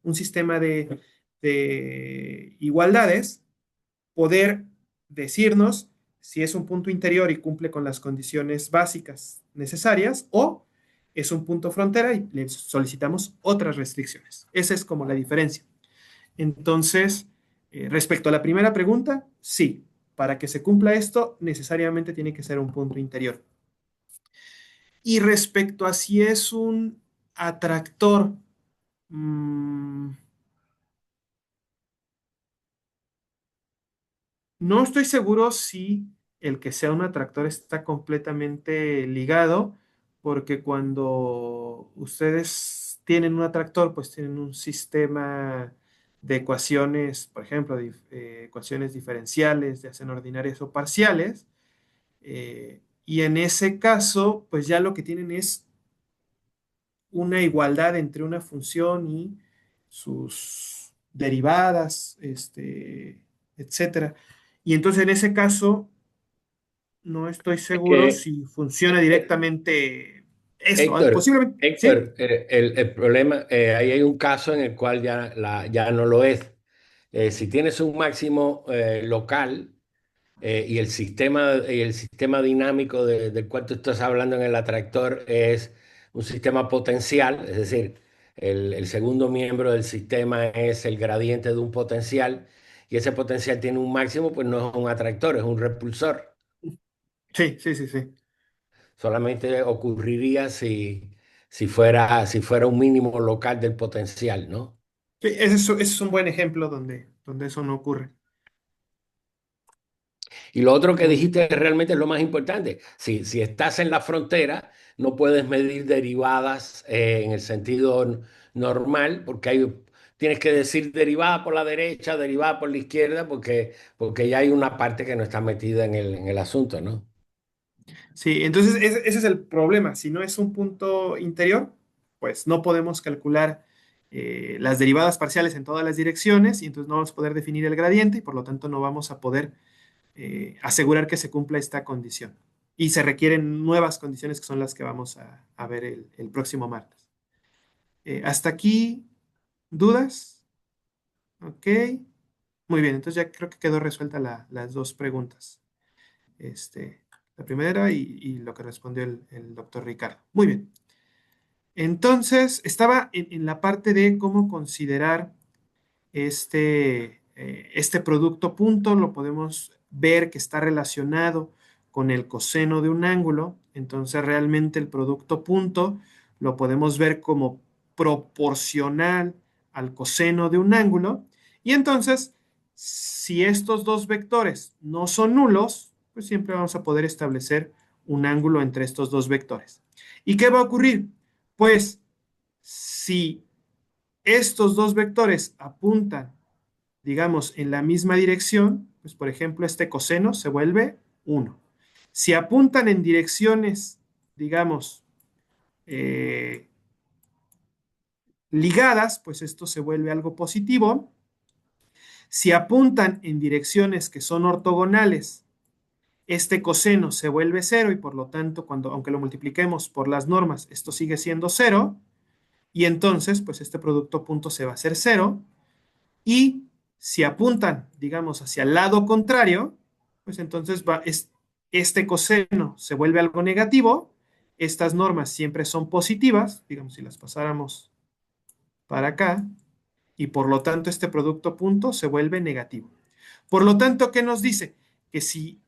un sistema de igualdades, poder decirnos si es un punto interior y cumple con las condiciones básicas necesarias o es un punto frontera y le solicitamos otras restricciones. Esa es como la diferencia. Entonces, respecto a la primera pregunta, sí, para que se cumpla esto necesariamente tiene que ser un punto interior. Y respecto a si es un atractor, mm, no estoy seguro si el que sea un atractor está completamente ligado, porque cuando ustedes tienen un atractor, pues tienen un sistema de ecuaciones, por ejemplo, ecuaciones diferenciales, ya sean ordinarias o parciales, y en ese caso, pues ya lo que tienen es una igualdad entre una función y sus derivadas, etcétera. Y entonces en ese caso no estoy Es seguro que, si funciona eh, directamente esto. Héctor, Posiblemente, ¿sí? Héctor, el problema, ahí hay un caso en el cual ya no lo es. Si tienes un máximo local, y el sistema dinámico del cual tú estás hablando en el atractor es un sistema potencial, es decir, el segundo miembro del sistema es el gradiente de un potencial, y ese potencial tiene un máximo, pues no es un atractor, es un repulsor. Sí, sí, sí, sí. Solamente ocurriría si fuera un mínimo local del potencial, ¿no? Sí, ese es un buen ejemplo donde eso no ocurre. Y lo otro que Muy bien. dijiste realmente es lo más importante. Si estás en la frontera, no puedes medir derivadas en el sentido normal, porque tienes que decir derivada por la derecha, derivada por la izquierda, porque ya hay una parte que no está metida en el asunto, ¿no? Sí, entonces ese es el problema. Si no es un punto interior, pues no podemos calcular las derivadas parciales en todas las direcciones y entonces no vamos a poder definir el gradiente y por lo tanto no vamos a poder asegurar que se cumpla esta condición. Y se requieren nuevas condiciones que son las que vamos a ver el próximo martes. Hasta aquí, ¿dudas? Ok. Muy bien, entonces ya creo que quedó resuelta las dos preguntas. Este, la primera y lo que respondió el doctor Ricardo. Muy bien. Entonces, estaba en la parte de cómo considerar este producto punto, lo podemos ver que está relacionado con el coseno de un ángulo, entonces realmente el producto punto lo podemos ver como proporcional al coseno de un ángulo, y entonces, si estos dos vectores no son nulos, pues siempre vamos a poder establecer un ángulo entre estos dos vectores. ¿Y qué va a ocurrir? Pues si estos dos vectores apuntan, digamos, en la misma dirección, pues por ejemplo este coseno se vuelve 1. Si apuntan en direcciones, digamos, eh, ligadas, pues esto se vuelve algo positivo. Si apuntan en direcciones que son ortogonales, este coseno se vuelve 0 y por lo tanto, aunque lo multipliquemos por las normas, esto sigue siendo 0 y entonces, pues este producto punto se va a hacer 0. Y si apuntan, digamos, hacia el lado contrario, pues entonces este coseno se vuelve algo negativo. Estas normas siempre son positivas, digamos, si las pasáramos para acá, y por lo tanto este producto punto se vuelve negativo. Por lo tanto, ¿qué nos dice? Que si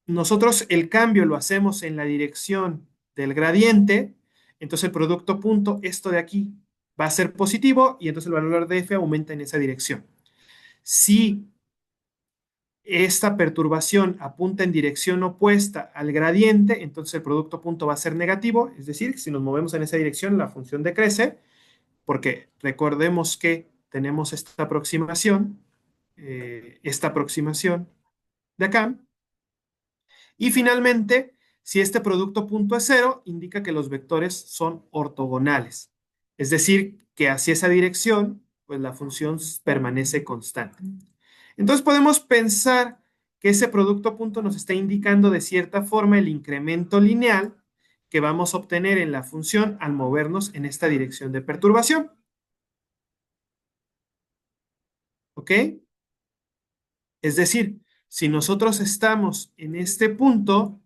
nosotros el cambio lo hacemos en la dirección del gradiente, entonces el producto punto, esto de aquí, va a ser positivo y entonces el valor de f aumenta en esa dirección. Si esta perturbación apunta en dirección opuesta al gradiente, entonces el producto punto va a ser negativo, es decir, si nos movemos en esa dirección, la función decrece, porque recordemos que tenemos esta aproximación de acá, y finalmente, si este producto punto es cero, indica que los vectores son ortogonales, es decir, que hacia esa dirección, pues la función permanece constante. Entonces podemos pensar que ese producto punto nos está indicando de cierta forma el incremento lineal que vamos a obtener en la función al movernos en esta dirección de perturbación. ¿Ok? Es decir, si nosotros estamos en este punto,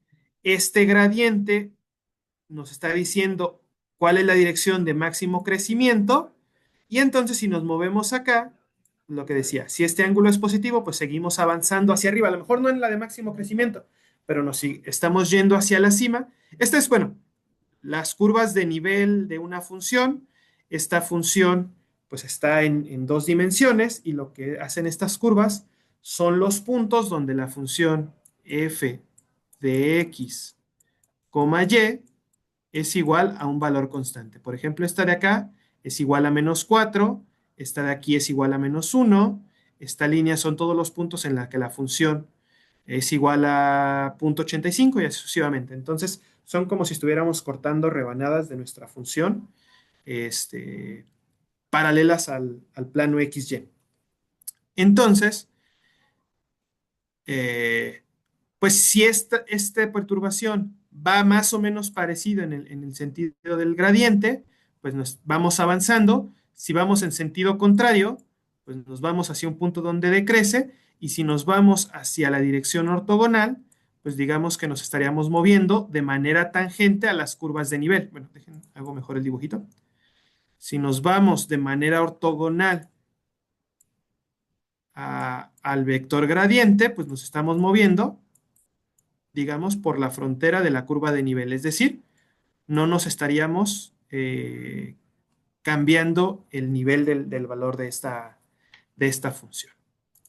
este gradiente nos está diciendo cuál es la dirección de máximo crecimiento y entonces si nos movemos acá, lo que decía, si este ángulo es positivo, pues seguimos avanzando hacia arriba, a lo mejor no en la de máximo crecimiento, pero estamos yendo hacia la cima. Bueno, las curvas de nivel de una función. Esta función pues está en dos dimensiones y lo que hacen estas curvas son los puntos donde la función f de x, y es igual a un valor constante. Por ejemplo, esta de acá es igual a -4, esta de aquí es igual a -1, esta línea son todos los puntos en la que la función es igual a 0,85 y así sucesivamente. Entonces, son como si estuviéramos cortando rebanadas de nuestra función paralelas al plano XY. Entonces, pues si esta perturbación va más o menos parecido en el sentido del gradiente, pues nos vamos avanzando. Si vamos en sentido contrario, pues nos vamos hacia un punto donde decrece, y si nos vamos hacia la dirección ortogonal, pues digamos que nos estaríamos moviendo de manera tangente a las curvas de nivel. Bueno, hago mejor el dibujito. Si nos vamos de manera ortogonal al vector gradiente, pues nos estamos moviendo, digamos, por la frontera de la curva de nivel. Es decir, no nos estaríamos cambiando el nivel del valor de esta función.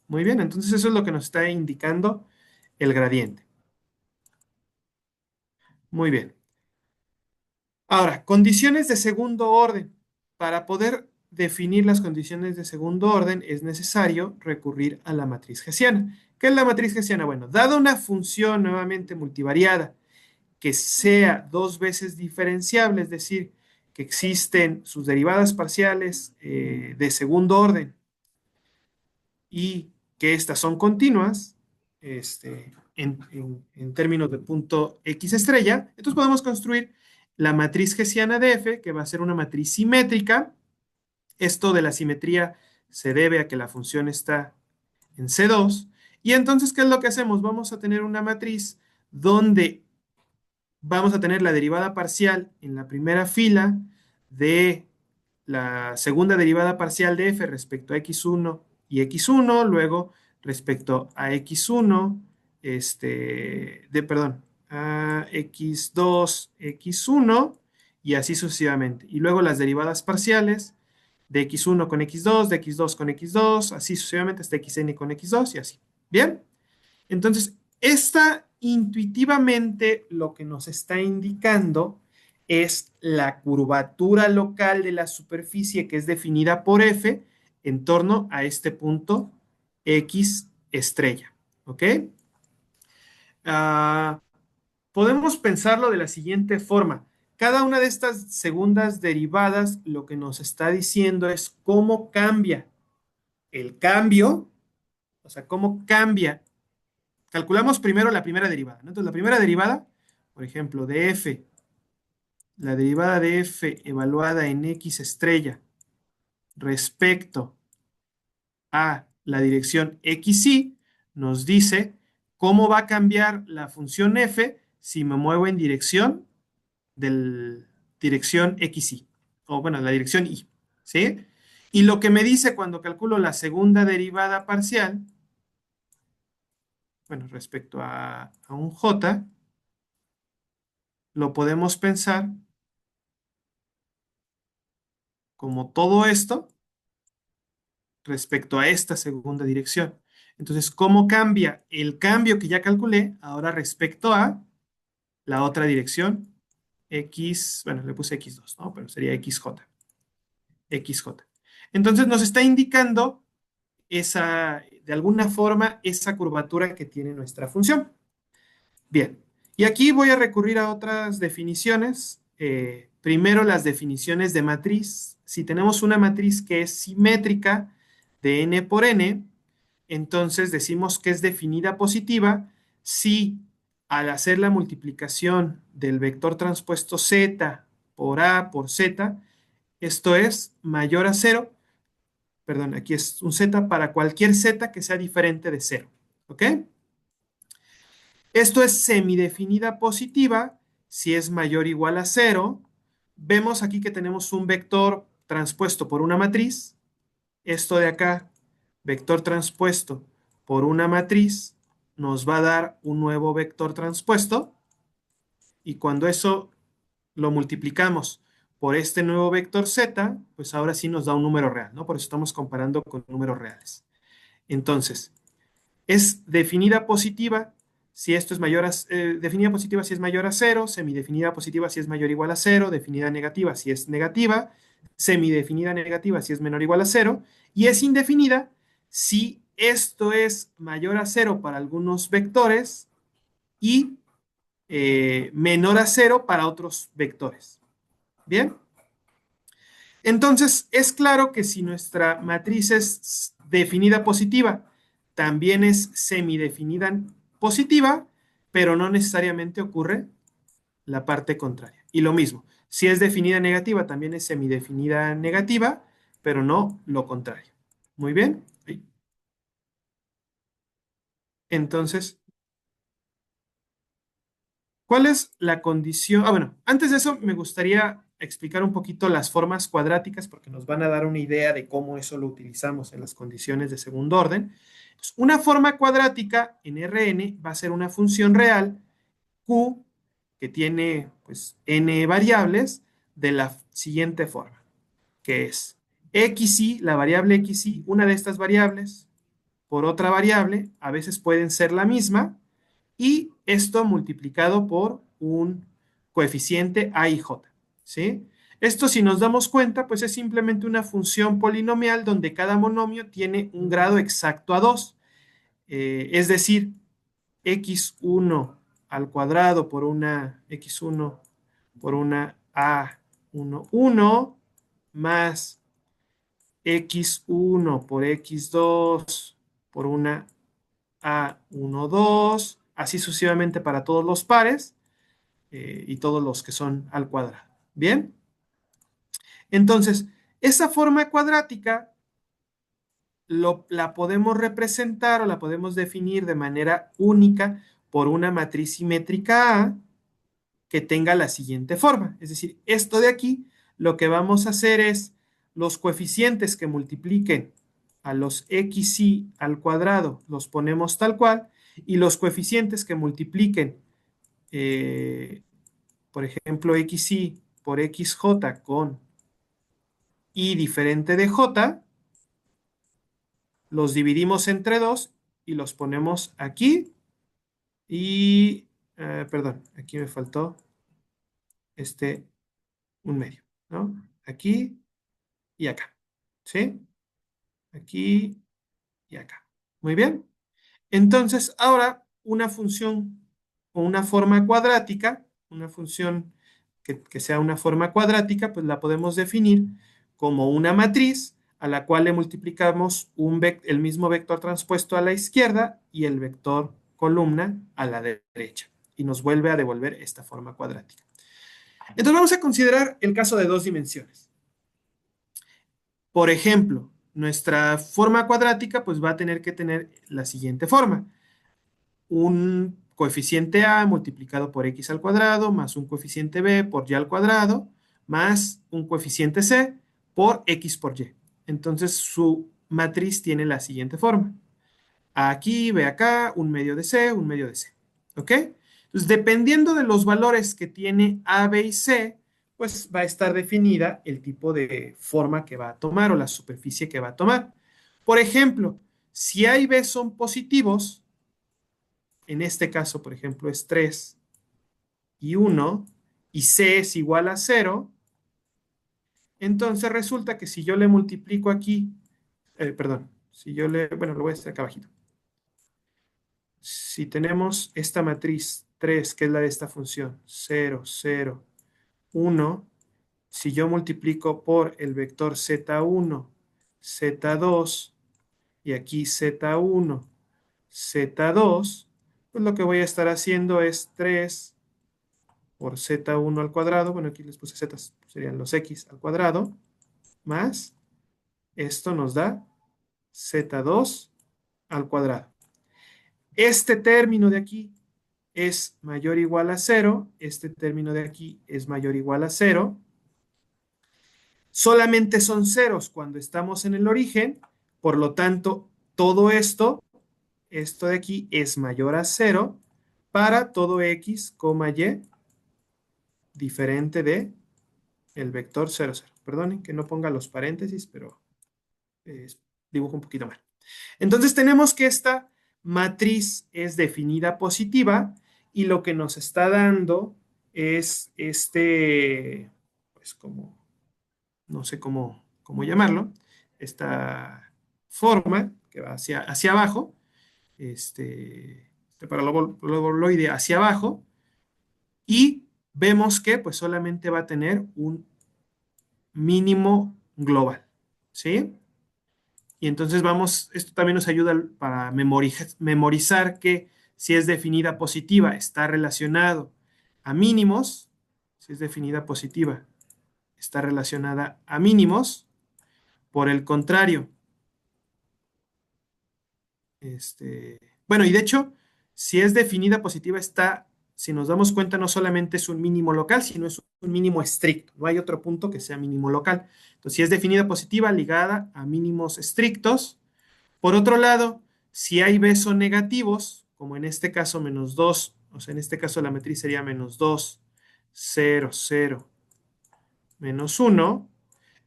Muy bien, entonces eso es lo que nos está indicando el gradiente. Muy bien. Ahora, condiciones de segundo orden. Para poder definir las condiciones de segundo orden es necesario recurrir a la matriz hessiana. ¿Qué es la matriz hessiana? Bueno, dada una función nuevamente multivariada que sea dos veces diferenciable, es decir, que existen sus derivadas parciales de segundo orden y que estas son continuas, en términos de punto X estrella, entonces podemos construir la matriz hessiana de F, que va a ser una matriz simétrica. Esto de la simetría se debe a que la función está en C2. Y entonces, ¿qué es lo que hacemos? Vamos a tener una matriz donde vamos a tener la derivada parcial en la primera fila de la segunda derivada parcial de f respecto a x1 y x1, luego respecto a x1, perdón, a x2, x1, y así sucesivamente. Y luego las derivadas parciales de x1 con x2, de x2 con x2, así sucesivamente hasta xn con x2 y así. ¿Bien? Entonces, esta intuitivamente lo que nos está indicando es la curvatura local de la superficie que es definida por F en torno a este punto X estrella. ¿Ok? Ah, podemos pensarlo de la siguiente forma. Cada una de estas segundas derivadas lo que nos está diciendo es cómo cambia el cambio, o sea, cómo cambia. Calculamos primero la primera derivada, ¿no? Entonces, la primera derivada, por ejemplo, de f, la derivada de f evaluada en x estrella respecto a la dirección xy, nos dice cómo va a cambiar la función f si me muevo en dirección xy, o bueno, la dirección y, ¿sí? Y lo que me dice cuando calculo la segunda derivada parcial, bueno, respecto a un j, lo podemos pensar como todo esto respecto a esta segunda dirección. Entonces, ¿cómo cambia el cambio que ya calculé ahora respecto a la otra dirección? X, bueno, le puse X2, ¿no? Pero sería XJ. XJ. Entonces, nos está indicando de alguna forma, esa curvatura que tiene nuestra función. Bien, y aquí voy a recurrir a otras definiciones. Primero, las definiciones de matriz. Si tenemos una matriz que es simétrica de n por n, entonces decimos que es definida positiva si al hacer la multiplicación del vector transpuesto z por a por z, esto es mayor a 0, perdón, aquí es un z para cualquier z que sea diferente de 0, ¿ok? Esto es semidefinida positiva si es mayor o igual a 0. Vemos aquí que tenemos un vector transpuesto por una matriz. Esto de acá, vector transpuesto por una matriz, nos va a dar un nuevo vector transpuesto. Y cuando eso lo multiplicamos por este nuevo vector z, pues ahora sí nos da un número real, ¿no? Por eso estamos comparando con números reales. Entonces, es definida positiva si esto es mayor a, definida positiva si es mayor a 0, semidefinida positiva si es mayor o igual a 0, definida negativa si es negativa, semidefinida negativa si es menor o igual a 0, y es indefinida si esto es mayor a 0 para algunos vectores y menor a 0 para otros vectores. ¿Bien? Entonces, es claro que si nuestra matriz es definida positiva, también es semidefinida positiva, pero no necesariamente ocurre la parte contraria. Y lo mismo, si es definida negativa, también es semidefinida negativa, pero no lo contrario. Muy bien. Entonces, ¿cuál es la condición? Bueno, antes de eso me gustaría explicar un poquito las formas cuadráticas porque nos van a dar una idea de cómo eso lo utilizamos en las condiciones de segundo orden. Pues, una forma cuadrática en Rn va a ser una función real Q que tiene pues n variables de la siguiente forma, que es xy, la variable xy, una de estas variables por otra variable, a veces pueden ser la misma, y esto multiplicado por un coeficiente a y j, ¿sí? Esto, si nos damos cuenta, pues es simplemente una función polinomial donde cada monomio tiene un grado exacto a 2. Es decir, x1 al cuadrado por una x1 por una a11 más x1 por x2 por una a12, así sucesivamente para todos los pares y todos los que son al cuadrado. ¿Bien? Entonces, esa forma cuadrática la podemos representar o la podemos definir de manera única por una matriz simétrica A que tenga la siguiente forma. Es decir, esto de aquí, lo que vamos a hacer es los coeficientes que multipliquen a los xy al cuadrado, los ponemos tal cual, y los coeficientes que multipliquen, por ejemplo, xy por xj con y diferente de j, los dividimos entre 2 y los ponemos aquí. Y, perdón, aquí me faltó un medio, ¿no? Aquí y acá, ¿sí? Aquí y acá. Muy bien. Entonces, ahora una función o una forma cuadrática, una función que sea una forma cuadrática, pues la podemos definir como una matriz a la cual le multiplicamos el mismo vector transpuesto a la izquierda y el vector columna a la derecha. Y nos vuelve a devolver esta forma cuadrática. Entonces vamos a considerar el caso de dos dimensiones. Por ejemplo, nuestra forma cuadrática pues va a tener que tener la siguiente forma. Un coeficiente a multiplicado por x al cuadrado más un coeficiente b por y al cuadrado más un coeficiente c por x por y. Entonces su matriz tiene la siguiente forma. Aquí, B acá, un medio de C, un medio de C. ¿Ok? Entonces, dependiendo de los valores que tiene A, B y C, pues va a estar definida el tipo de forma que va a tomar o la superficie que va a tomar. Por ejemplo, si A y B son positivos, en este caso, por ejemplo, es 3 y 1, y C es igual a 0, entonces resulta que si yo le multiplico aquí, perdón, si yo le, bueno, lo voy a hacer acá abajito. Si tenemos esta matriz 3, que es la de esta función, 0, 0, 1, si yo multiplico por el vector z1, z2, y aquí z1, z2, pues lo que voy a estar haciendo es 3 por z1 al cuadrado, bueno, aquí les puse z, serían los x al cuadrado, más, esto nos da z2 al cuadrado. Este término de aquí es mayor o igual a 0, este término de aquí es mayor o igual a 0. Solamente son ceros cuando estamos en el origen, por lo tanto, todo esto de aquí es mayor a 0 para todo x, y diferente de el vector 0, 0. Perdonen que no ponga los paréntesis, pero dibujo un poquito mal. Entonces tenemos que esta matriz es definida positiva y lo que nos está dando es pues como, no sé cómo llamarlo, esta forma que va hacia abajo, este paraboloide hacia abajo, y vemos que pues solamente va a tener un mínimo global, ¿sí? Y entonces esto también nos ayuda para memorizar que si es definida positiva está relacionado a mínimos, si es definida positiva está relacionada a mínimos, por el contrario, bueno, y de hecho, si es definida positiva está, si nos damos cuenta, no solamente es un mínimo local, sino es un mínimo estricto, no hay otro punto que sea mínimo local. Entonces, si es definida positiva ligada a mínimos estrictos. Por otro lado, si hay besos negativos, como en este caso menos 2, o sea, en este caso la matriz sería menos 2, 0, 0, menos 1,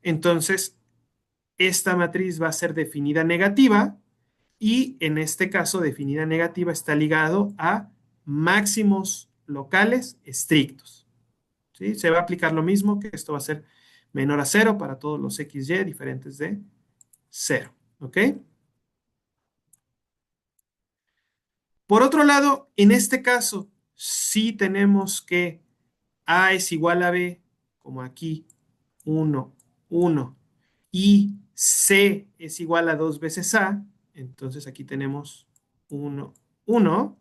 entonces esta matriz va a ser definida negativa y en este caso definida negativa está ligado a máximos locales estrictos. ¿Sí? Se va a aplicar lo mismo, que esto va a ser menor a 0 para todos los XY diferentes de 0. ¿Ok? Por otro lado, en este caso, si tenemos que A es igual a B, como aquí, 1, 1, y C es igual a 2 veces A, entonces aquí tenemos 1, 1.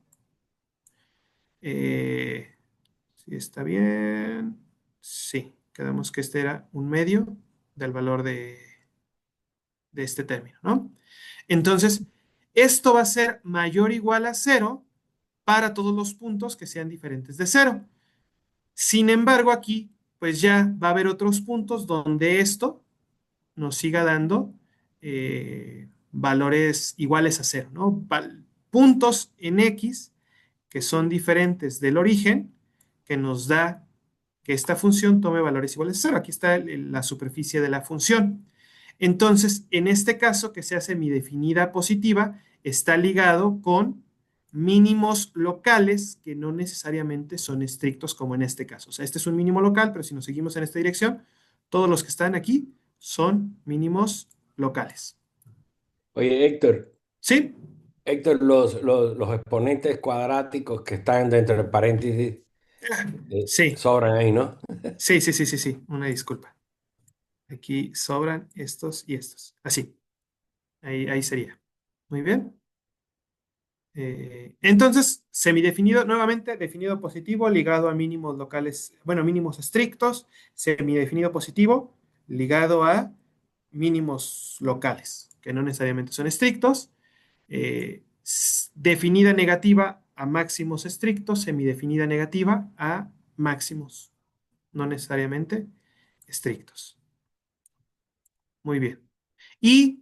¿Sí está bien? Sí, quedamos que este era un medio del valor de este término, ¿no? Entonces, esto va a ser mayor o igual a 0 para todos los puntos que sean diferentes de 0. Sin embargo, aquí, pues ya va a haber otros puntos donde esto nos siga dando valores iguales a 0, ¿no? Puntos en X que son diferentes del origen, que nos da que esta función tome valores iguales a 0. Aquí está la superficie de la función. Entonces, en este caso, que se hace mi definida positiva, está ligado con mínimos locales que no necesariamente son estrictos como en este caso. O sea, este es un mínimo local, pero si nos seguimos en esta dirección, todos los que están aquí son mínimos locales. Oye, Héctor, ¿Sí? los exponentes cuadráticos que están dentro del paréntesis Sí. sobran ahí, ¿no? Sí, sí, sí, sí, sí. Una disculpa. Aquí sobran estos y estos. Así. Ahí sería. Muy bien. Entonces, semidefinido, nuevamente, definido positivo ligado a mínimos locales, bueno, mínimos estrictos, semidefinido positivo ligado a mínimos locales, que no necesariamente son estrictos, definida negativa a máximos estrictos, semidefinida negativa a máximos, no necesariamente estrictos. Muy bien. Y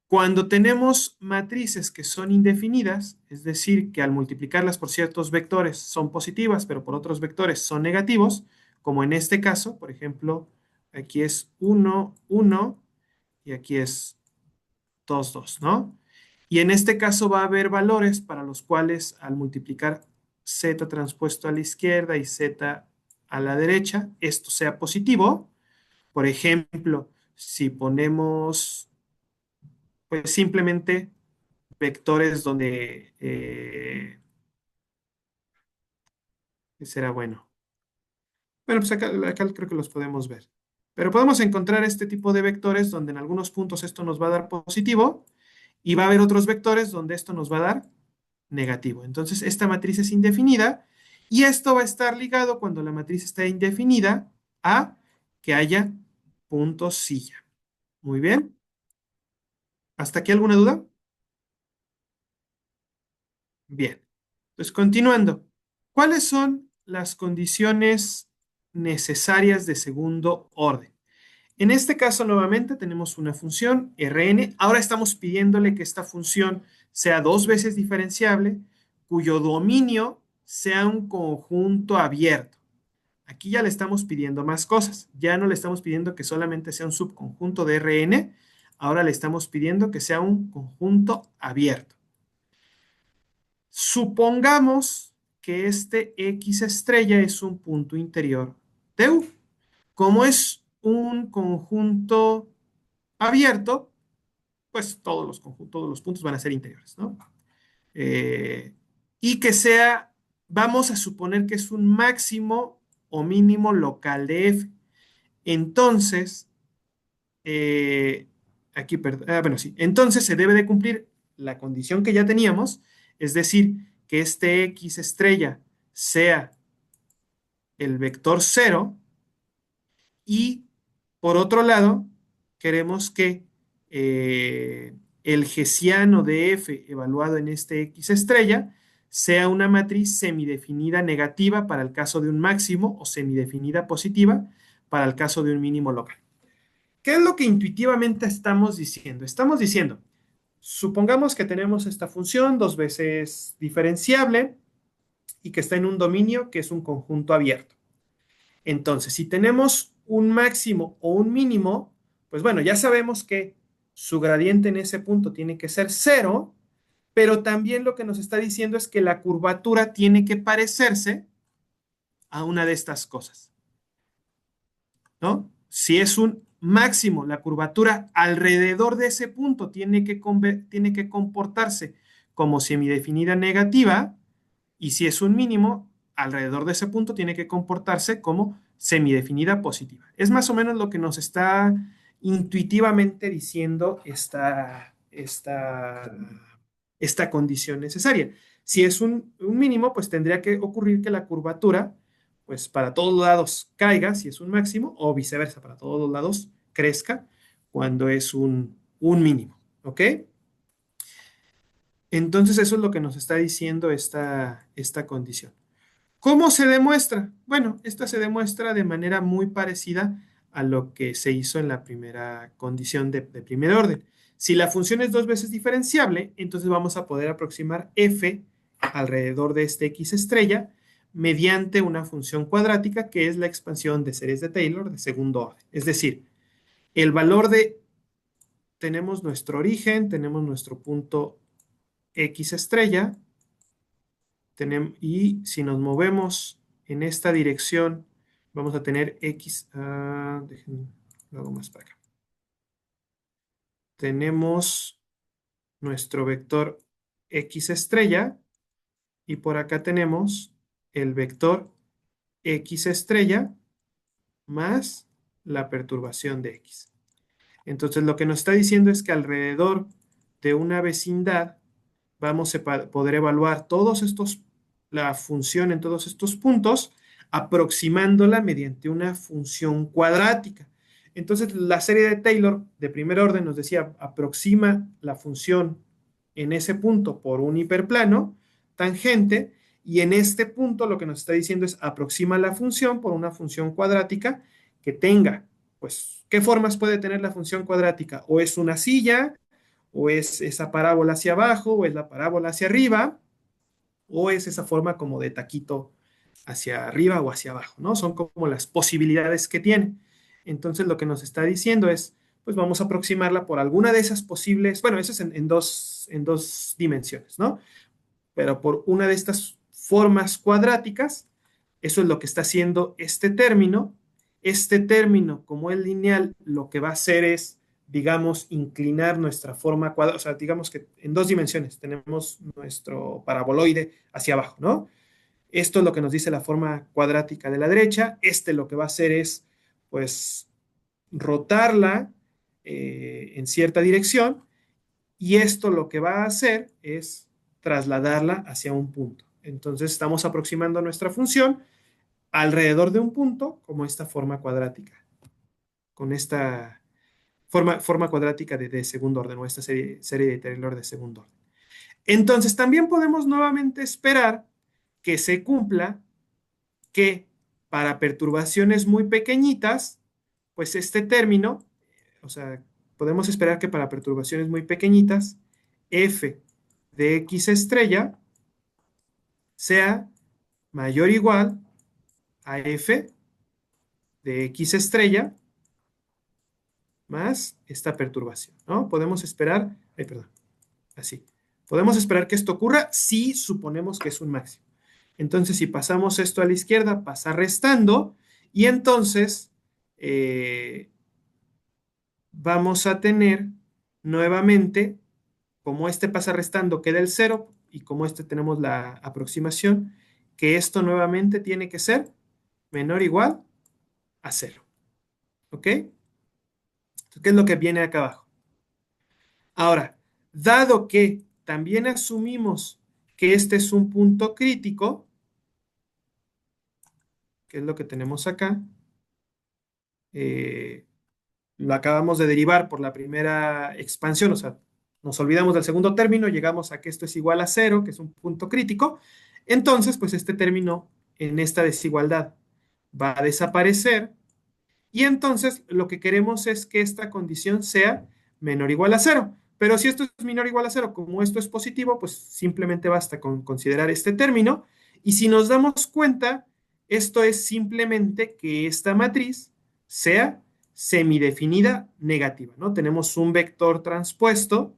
cuando tenemos matrices que son indefinidas, es decir, que al multiplicarlas por ciertos vectores son positivas, pero por otros vectores son negativos, como en este caso, por ejemplo, aquí es 1, 1 y aquí es 2, 2, ¿no? Y en este caso va a haber valores para los cuales al multiplicar z transpuesto a la izquierda y z a la derecha, esto sea positivo. Por ejemplo, si ponemos pues simplemente vectores donde, ¿qué será bueno? Bueno, pues acá creo que los podemos ver. Pero podemos encontrar este tipo de vectores donde en algunos puntos esto nos va a dar positivo y va a haber otros vectores donde esto nos va a dar negativo. Entonces, esta matriz es indefinida y esto va a estar ligado cuando la matriz está indefinida a que haya puntos silla. Muy bien. ¿Hasta aquí alguna duda? Bien. Entonces, continuando. ¿Cuáles son las condiciones necesarias de segundo orden? En este caso, nuevamente, tenemos una función Rn. Ahora estamos pidiéndole que esta función sea dos veces diferenciable, cuyo dominio sea un conjunto abierto. Aquí ya le estamos pidiendo más cosas. Ya no le estamos pidiendo que solamente sea un subconjunto de Rn, ahora le estamos pidiendo que sea un conjunto abierto. Supongamos que este X estrella es un punto interior de U. Como es un conjunto abierto, pues todos los puntos van a ser interiores, ¿no? Eh, y que sea, vamos a suponer que es un máximo o mínimo local de F. Entonces, aquí, perdón, bueno, sí, entonces se debe de cumplir la condición que ya teníamos, es decir, que este X estrella sea el vector cero y por otro lado, queremos que el hessiano de F evaluado en este X estrella sea una matriz semidefinida negativa para el caso de un máximo o semidefinida positiva para el caso de un mínimo local. ¿Qué es lo que intuitivamente estamos diciendo? Estamos diciendo, supongamos que tenemos esta función dos veces diferenciable y que está en un dominio que es un conjunto abierto. Entonces, si tenemos un máximo o un mínimo, pues bueno, ya sabemos que su gradiente en ese punto tiene que ser cero, pero también lo que nos está diciendo es que la curvatura tiene que parecerse a una de estas cosas, ¿no? Si es un máximo, la curvatura alrededor de ese punto tiene que comportarse como semidefinida negativa, y si es un mínimo, alrededor de ese punto tiene que comportarse como semidefinida positiva. Es más o menos lo que nos está intuitivamente diciendo esta condición necesaria. Si es un mínimo, pues tendría que ocurrir que la curvatura, pues para todos los lados caiga, si es un máximo, o viceversa, para todos los lados crezca cuando es un mínimo. ¿Ok? Entonces eso es lo que nos está diciendo esta condición. ¿Cómo se demuestra? Bueno, esta se demuestra de manera muy parecida a lo que se hizo en la primera condición de primer orden. Si la función es dos veces diferenciable, entonces vamos a poder aproximar f alrededor de este x estrella mediante una función cuadrática que es la expansión de series de Taylor de segundo orden. Es decir, el valor de, tenemos nuestro origen, tenemos nuestro punto x estrella, y si nos movemos en esta dirección, vamos a tener x, déjenme, lo hago más para acá. Tenemos nuestro vector x estrella y por acá tenemos el vector x estrella más la perturbación de x. Entonces lo que nos está diciendo es que alrededor de una vecindad vamos a poder evaluar la función en todos estos puntos, aproximándola mediante una función cuadrática. Entonces, la serie de Taylor de primer orden nos decía, aproxima la función en ese punto por un hiperplano tangente, y en este punto lo que nos está diciendo es aproxima la función por una función cuadrática que tenga, pues, ¿qué formas puede tener la función cuadrática? O es una silla, o es esa parábola hacia abajo, o es la parábola hacia arriba, o es esa forma como de taquito hacia arriba o hacia abajo, ¿no? Son como las posibilidades que tiene. Entonces lo que nos está diciendo es, pues vamos a aproximarla por alguna de esas posibles, bueno, eso es en dos dimensiones, ¿no? Pero por una de estas formas cuadráticas, eso es lo que está haciendo este término. Este término, como es lineal, lo que va a hacer es, digamos, inclinar nuestra forma cuadrada, o sea, digamos que en dos dimensiones tenemos nuestro paraboloide hacia abajo, ¿no? Esto es lo que nos dice la forma cuadrática de la derecha. Este lo que va a hacer es, pues, rotarla en cierta dirección, y esto lo que va a hacer es trasladarla hacia un punto. Entonces estamos aproximando nuestra función alrededor de un punto como esta forma cuadrática, con esta forma cuadrática de segundo orden o esta serie de Taylor de segundo orden. Entonces también podemos nuevamente esperar que se cumpla que para perturbaciones muy pequeñitas, pues este término, o sea, podemos esperar que para perturbaciones muy pequeñitas, f de x estrella sea mayor o igual a f de X estrella más esta perturbación, ¿no? Podemos esperar, perdón, así. Podemos esperar que esto ocurra si suponemos que es un máximo. Entonces, si pasamos esto a la izquierda, pasa restando, y entonces vamos a tener nuevamente, como este pasa restando, queda el 0, y como este tenemos la aproximación, que esto nuevamente tiene que ser menor o igual a 0. ¿Ok? Entonces, ¿qué es lo que viene acá abajo? Ahora, dado que también asumimos que este es un punto crítico, que es lo que tenemos acá, lo acabamos de derivar por la primera expansión, o sea, nos olvidamos del segundo término, llegamos a que esto es igual a 0, que es un punto crítico, entonces, pues este término en esta desigualdad va a desaparecer, y entonces lo que queremos es que esta condición sea menor o igual a 0. Pero si esto es menor o igual a 0, como esto es positivo, pues simplemente basta con considerar este término. Y si nos damos cuenta, esto es simplemente que esta matriz sea semidefinida negativa, ¿no? Tenemos un vector transpuesto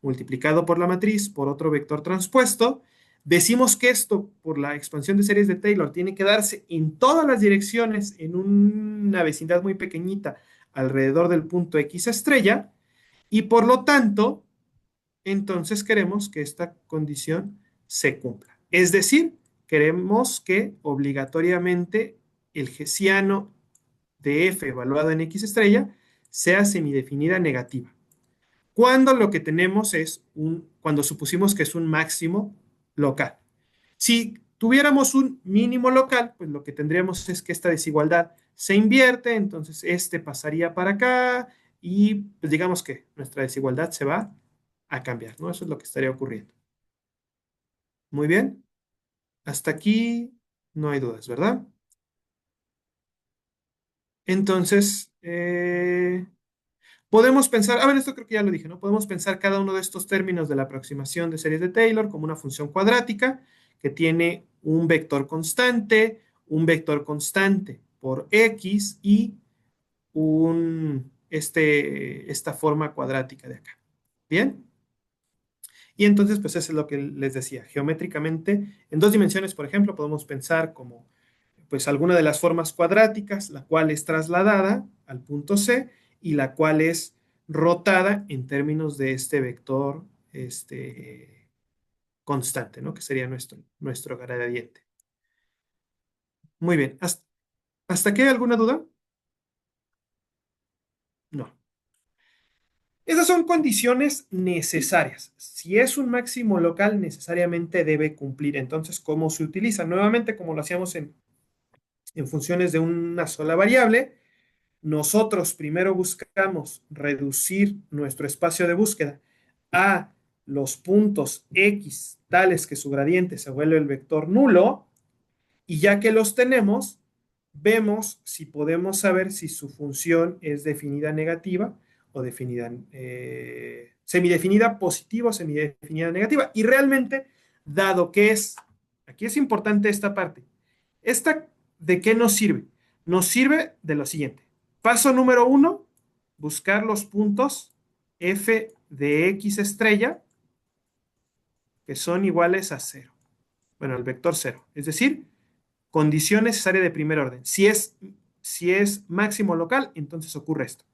multiplicado por la matriz por otro vector transpuesto. Decimos que esto, por la expansión de series de Taylor, tiene que darse en todas las direcciones en una vecindad muy pequeñita alrededor del punto X estrella, y por lo tanto, entonces queremos que esta condición se cumpla. Es decir, queremos que obligatoriamente el hessiano de f evaluado en X estrella sea semidefinida negativa. Cuando lo que tenemos es cuando supusimos que es un máximo local. Si tuviéramos un mínimo local, pues lo que tendríamos es que esta desigualdad se invierte, entonces este pasaría para acá y pues digamos que nuestra desigualdad se va a cambiar, ¿no? Eso es lo que estaría ocurriendo. Muy bien. Hasta aquí no hay dudas, ¿verdad? Entonces, podemos pensar, a ver, esto creo que ya lo dije, ¿no? Podemos pensar cada uno de estos términos de la aproximación de series de Taylor como una función cuadrática que tiene un vector constante por x y esta forma cuadrática de acá. ¿Bien? Y entonces, pues eso es lo que les decía. Geométricamente, en dos dimensiones, por ejemplo, podemos pensar como pues alguna de las formas cuadráticas, la cual es trasladada al punto C y la cual es rotada en términos de este vector constante, ¿no? Que sería nuestro gradiente. Muy bien. ¿Hasta aquí hay alguna duda? No. Esas son condiciones necesarias. Si es un máximo local, necesariamente debe cumplir. Entonces, ¿cómo se utiliza? Nuevamente, como lo hacíamos en funciones de una sola variable, nosotros primero buscamos reducir nuestro espacio de búsqueda a los puntos X tales que su gradiente se vuelve el vector nulo, y ya que los tenemos, vemos si podemos saber si su función es definida negativa o definida semidefinida positiva o semidefinida negativa. Y realmente, dado que aquí es importante esta parte, ¿de qué nos sirve? Nos sirve de lo siguiente. Paso número 1, buscar los puntos f de x estrella que son iguales a 0. Bueno, el vector 0. Es decir, condición necesaria de primer orden. Si es máximo local, entonces ocurre esto.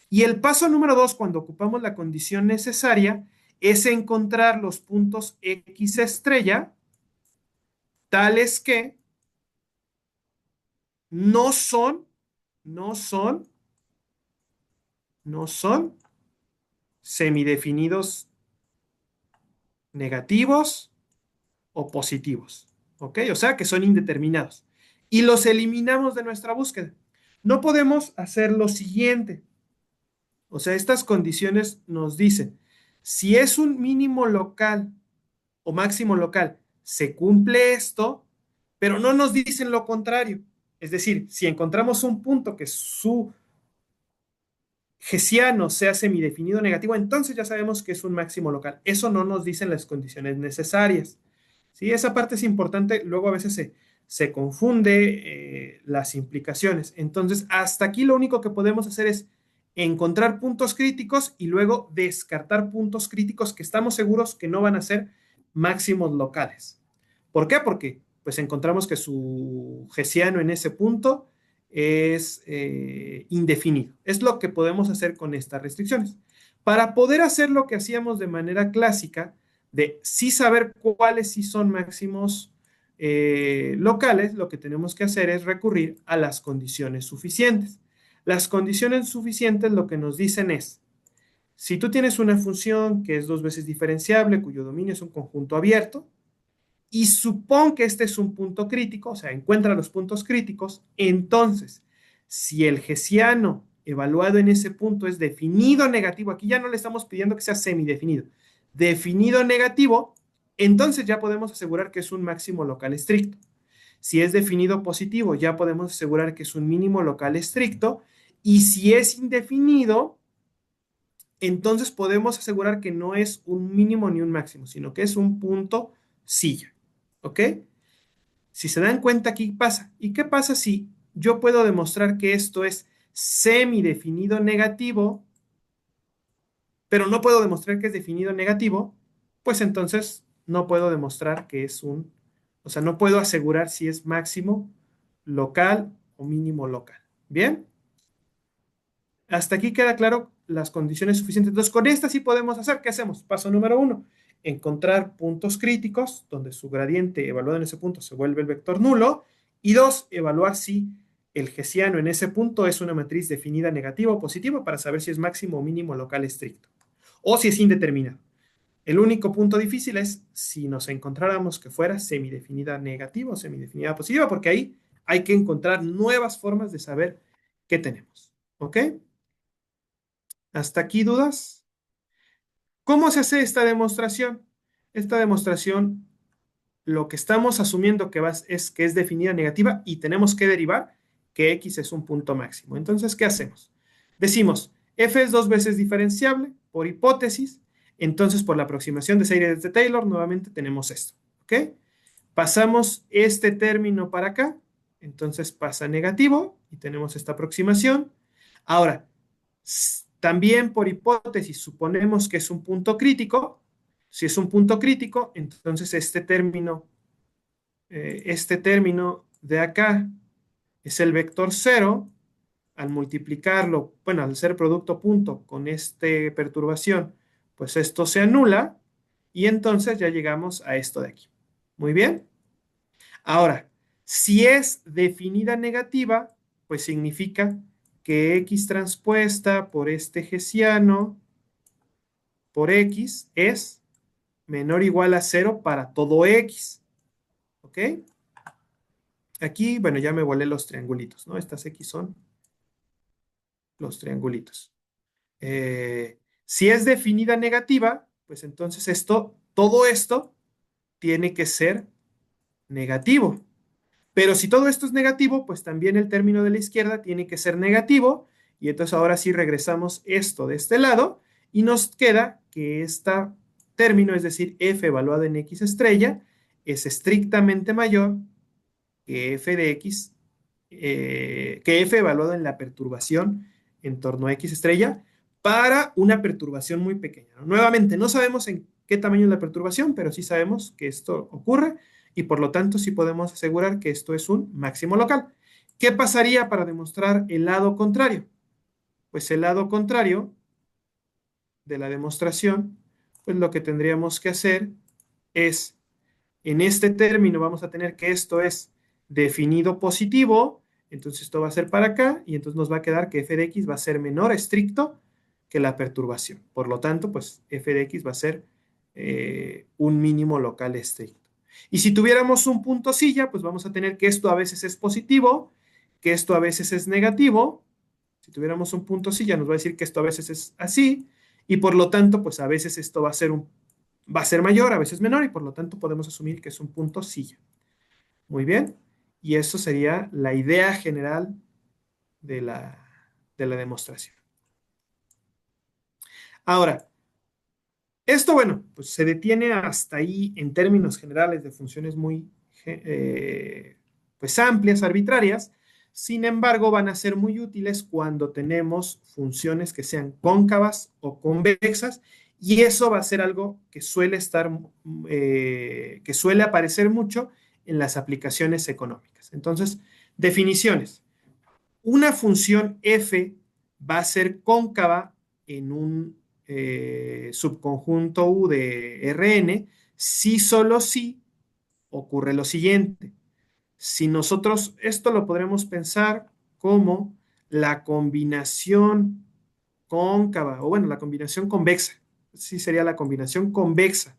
Y el paso número 2, cuando ocupamos la condición necesaria, es encontrar los puntos x estrella tales que no son semidefinidos negativos o positivos, ¿ok? O sea, que son indeterminados. Y los eliminamos de nuestra búsqueda. No podemos hacer lo siguiente. O sea, estas condiciones nos dicen, si es un mínimo local o máximo local, se cumple esto, pero no nos dicen lo contrario. Es decir, si encontramos un punto que su hessiano sea semidefinido negativo, entonces ya sabemos que es un máximo local. Eso no nos dicen las condiciones necesarias. ¿Sí? Esa parte es importante. Luego a veces se confunde las implicaciones. Entonces, hasta aquí lo único que podemos hacer es encontrar puntos críticos y luego descartar puntos críticos que estamos seguros que no van a ser máximos locales. ¿Por qué? Porque pues encontramos que su hessiano en ese punto es indefinido. Es lo que podemos hacer con estas restricciones. Para poder hacer lo que hacíamos de manera clásica, de sí saber cuáles sí son máximos locales, lo que tenemos que hacer es recurrir a las condiciones suficientes. Las condiciones suficientes lo que nos dicen es, si tú tienes una función que es dos veces diferenciable, cuyo dominio es un conjunto abierto, y supón que este es un punto crítico, o sea, encuentra los puntos críticos, entonces, si el hessiano evaluado en ese punto es definido negativo, aquí ya no le estamos pidiendo que sea semidefinido, definido negativo, entonces ya podemos asegurar que es un máximo local estricto. Si es definido positivo, ya podemos asegurar que es un mínimo local estricto, y si es indefinido, entonces podemos asegurar que no es un mínimo ni un máximo, sino que es un punto silla. ¿Ok? Si se dan cuenta, aquí pasa. ¿Y qué pasa si yo puedo demostrar que esto es semidefinido negativo, pero no puedo demostrar que es definido negativo? Pues entonces no puedo demostrar que es o sea, no puedo asegurar si es máximo local o mínimo local. ¿Bien? Hasta aquí queda claro las condiciones suficientes. Entonces, con esta sí podemos hacer. ¿Qué hacemos? Paso número 1, encontrar puntos críticos donde su gradiente evaluado en ese punto se vuelve el vector nulo. Y 2, evaluar si el hessiano en ese punto es una matriz definida negativa o positiva para saber si es máximo o mínimo local estricto. O si es indeterminado. El único punto difícil es si nos encontráramos que fuera semidefinida negativa o semidefinida positiva, porque ahí hay que encontrar nuevas formas de saber qué tenemos. ¿Ok? ¿Hasta aquí dudas? ¿Cómo se hace esta demostración? Esta demostración, lo que estamos asumiendo es que es definida negativa y tenemos que derivar que x es un punto máximo. Entonces, ¿qué hacemos? Decimos, f es dos veces diferenciable por hipótesis, entonces por la aproximación de series de Taylor, nuevamente tenemos esto. ¿Ok? Pasamos este término para acá, entonces pasa negativo y tenemos esta aproximación. Ahora, también por hipótesis suponemos que es un punto crítico. Si es un punto crítico, entonces este término de acá es el vector 0. Al multiplicarlo, bueno, al ser producto punto con esta perturbación, pues esto se anula y entonces ya llegamos a esto de aquí. Muy bien. Ahora, si es definida negativa, pues significa que x transpuesta por este hessiano por x es menor o igual a 0 para todo x. ¿Ok? Aquí, bueno, ya me volé los triangulitos, ¿no? Estas x son los triangulitos. Si es definida negativa, pues entonces todo esto tiene que ser negativo. Pero si todo esto es negativo, pues también el término de la izquierda tiene que ser negativo. Y entonces ahora sí regresamos esto de este lado y nos queda que este término, es decir, f evaluado en x estrella, es estrictamente mayor que f de x, que f evaluado en la perturbación en torno a x estrella para una perturbación muy pequeña, ¿no? Nuevamente, no sabemos en qué tamaño es la perturbación, pero sí sabemos que esto ocurre y por lo tanto sí podemos asegurar que esto es un máximo local. ¿Qué pasaría para demostrar el lado contrario? Pues el lado contrario de la demostración, pues lo que tendríamos que hacer es, en este término vamos a tener que esto es definido positivo, entonces esto va a ser para acá y entonces nos va a quedar que f de x va a ser menor estricto que la perturbación. Por lo tanto, pues f de x va a ser un mínimo local estricto. Y si tuviéramos un punto silla, pues vamos a tener que esto a veces es positivo, que esto a veces es negativo. Si tuviéramos un punto silla, nos va a decir que esto a veces es así, y por lo tanto, pues a veces esto va a ser mayor, a veces menor, y por lo tanto podemos asumir que es un punto silla. Muy bien. Y eso sería la idea general de la demostración. Ahora, esto, bueno, pues se detiene hasta ahí en términos generales de funciones muy pues amplias, arbitrarias. Sin embargo, van a ser muy útiles cuando tenemos funciones que sean cóncavas o convexas, y eso va a ser algo que suele que suele aparecer mucho en las aplicaciones económicas. Entonces, definiciones. Una función f va a ser cóncava en un subconjunto U de Rn si solo si ocurre lo siguiente. Si nosotros esto lo podremos pensar como la combinación cóncava, o bueno, la combinación convexa, sí sería la combinación convexa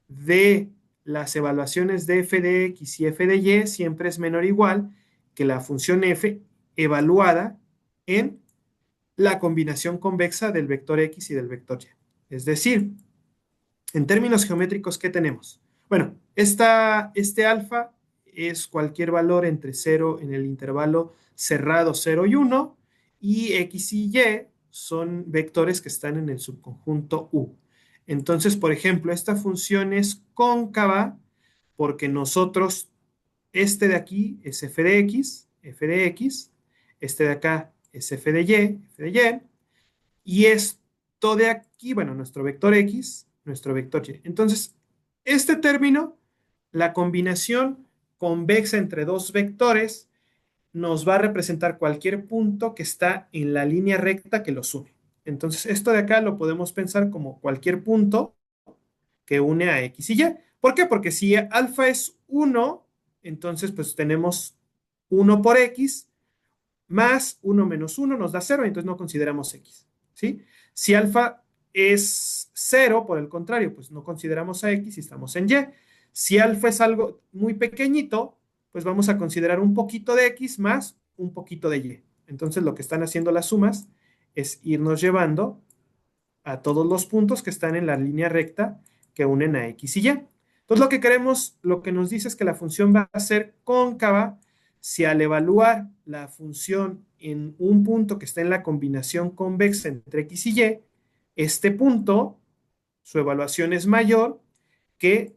de las evaluaciones de f de x y f de y siempre es menor o igual que la función f evaluada en la combinación convexa del vector x y del vector y. Es decir, en términos geométricos, ¿qué tenemos? Bueno, este alfa es cualquier valor entre 0 en el intervalo cerrado 0 y 1, y x y y son vectores que están en el subconjunto U. Entonces, por ejemplo, esta función es cóncava porque nosotros, este de aquí es f de x, este de acá es f de y esto de aquí, bueno, nuestro vector x, nuestro vector y. Entonces, este término, la combinación convexa entre dos vectores, nos va a representar cualquier punto que está en la línea recta que los une. Entonces, esto de acá lo podemos pensar como cualquier punto que une a x y y. ¿Por qué? Porque si alfa es 1, entonces pues tenemos 1 por x más 1 menos 1 nos da 0, entonces no consideramos x, ¿sí? Si alfa es 0, por el contrario, pues no consideramos a x y estamos en y. Si alfa es algo muy pequeñito, pues vamos a considerar un poquito de x más un poquito de y. Entonces lo que están haciendo las sumas es irnos llevando a todos los puntos que están en la línea recta que unen a x y y. Entonces lo que queremos, lo que nos dice es que la función va a ser cóncava si al evaluar la función en un punto que está en la combinación convexa entre x y y, este punto, su evaluación es mayor que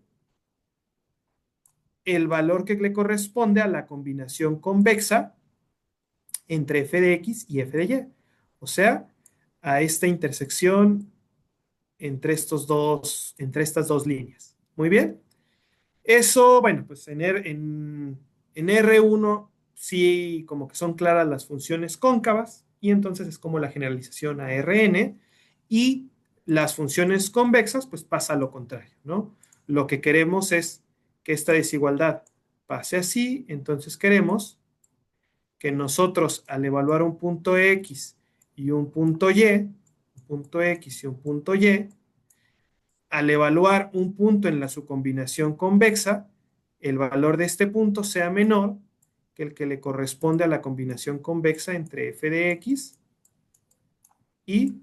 el valor que le corresponde a la combinación convexa entre f de x y f de y. O sea, a esta intersección entre estas dos líneas. Muy bien. Eso, bueno, pues en R1 sí como que son claras las funciones cóncavas, y entonces es como la generalización a Rn, y las funciones convexas pues pasa lo contrario, ¿no? Lo que queremos es que esta desigualdad pase así, entonces queremos que nosotros al evaluar un punto X y un punto Y, un punto X y un punto Y, al evaluar un punto en la subcombinación convexa, el valor de este punto sea menor que el que le corresponde a la combinación convexa entre f de x y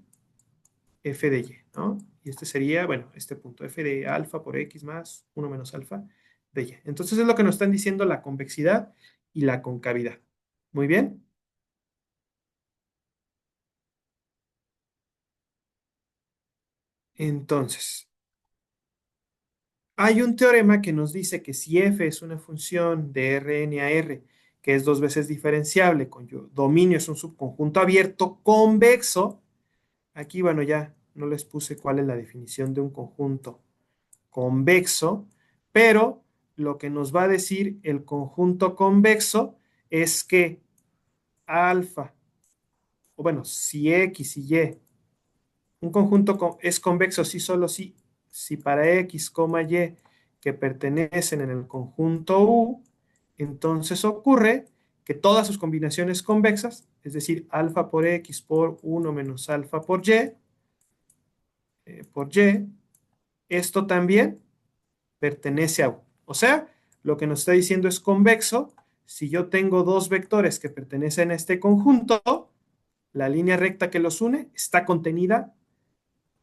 f de y, ¿no? Y este sería, bueno, este punto, f de alfa por x más 1 menos alfa de y. Entonces es lo que nos están diciendo la convexidad y la concavidad. Muy bien. Entonces, hay un teorema que nos dice que si f es una función de Rn a R, que es dos veces diferenciable, cuyo dominio es un subconjunto abierto convexo, aquí, bueno, ya no les puse cuál es la definición de un conjunto convexo, pero lo que nos va a decir el conjunto convexo es que alfa, o bueno, si x y y, un conjunto es convexo si solo si para x, y que pertenecen en el conjunto U, entonces ocurre que todas sus combinaciones convexas, es decir, alfa por x por 1 menos alfa por y, esto también pertenece a U. O sea, lo que nos está diciendo es convexo. Si yo tengo dos vectores que pertenecen a este conjunto, la línea recta que los une está contenida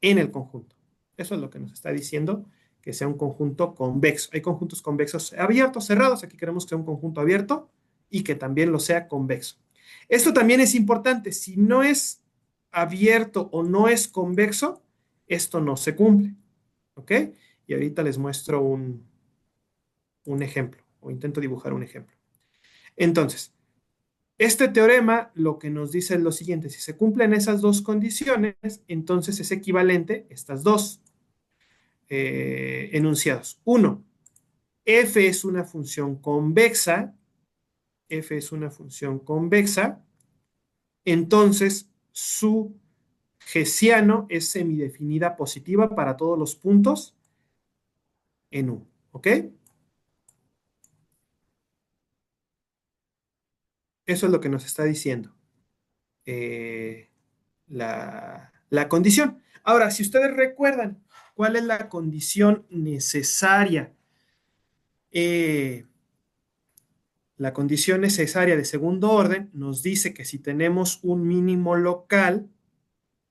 en el conjunto. Eso es lo que nos está diciendo que sea un conjunto convexo. Hay conjuntos convexos abiertos, cerrados. Aquí queremos que sea un conjunto abierto y que también lo sea convexo. Esto también es importante. Si no es abierto o no es convexo, esto no se cumple. ¿Ok? Y ahorita les muestro un ejemplo, o intento dibujar un ejemplo. Entonces, este teorema lo que nos dice es lo siguiente: si se cumplen esas dos condiciones, entonces es equivalente estas dos enunciados. Uno, f es una función convexa, f es una función convexa, entonces su Hessiano es semidefinida positiva para todos los puntos en U, ¿ok? Eso es lo que nos está diciendo eh, la condición. Ahora, si ustedes recuerdan, ¿cuál es la condición necesaria? La condición necesaria de segundo orden nos dice que si tenemos un mínimo local,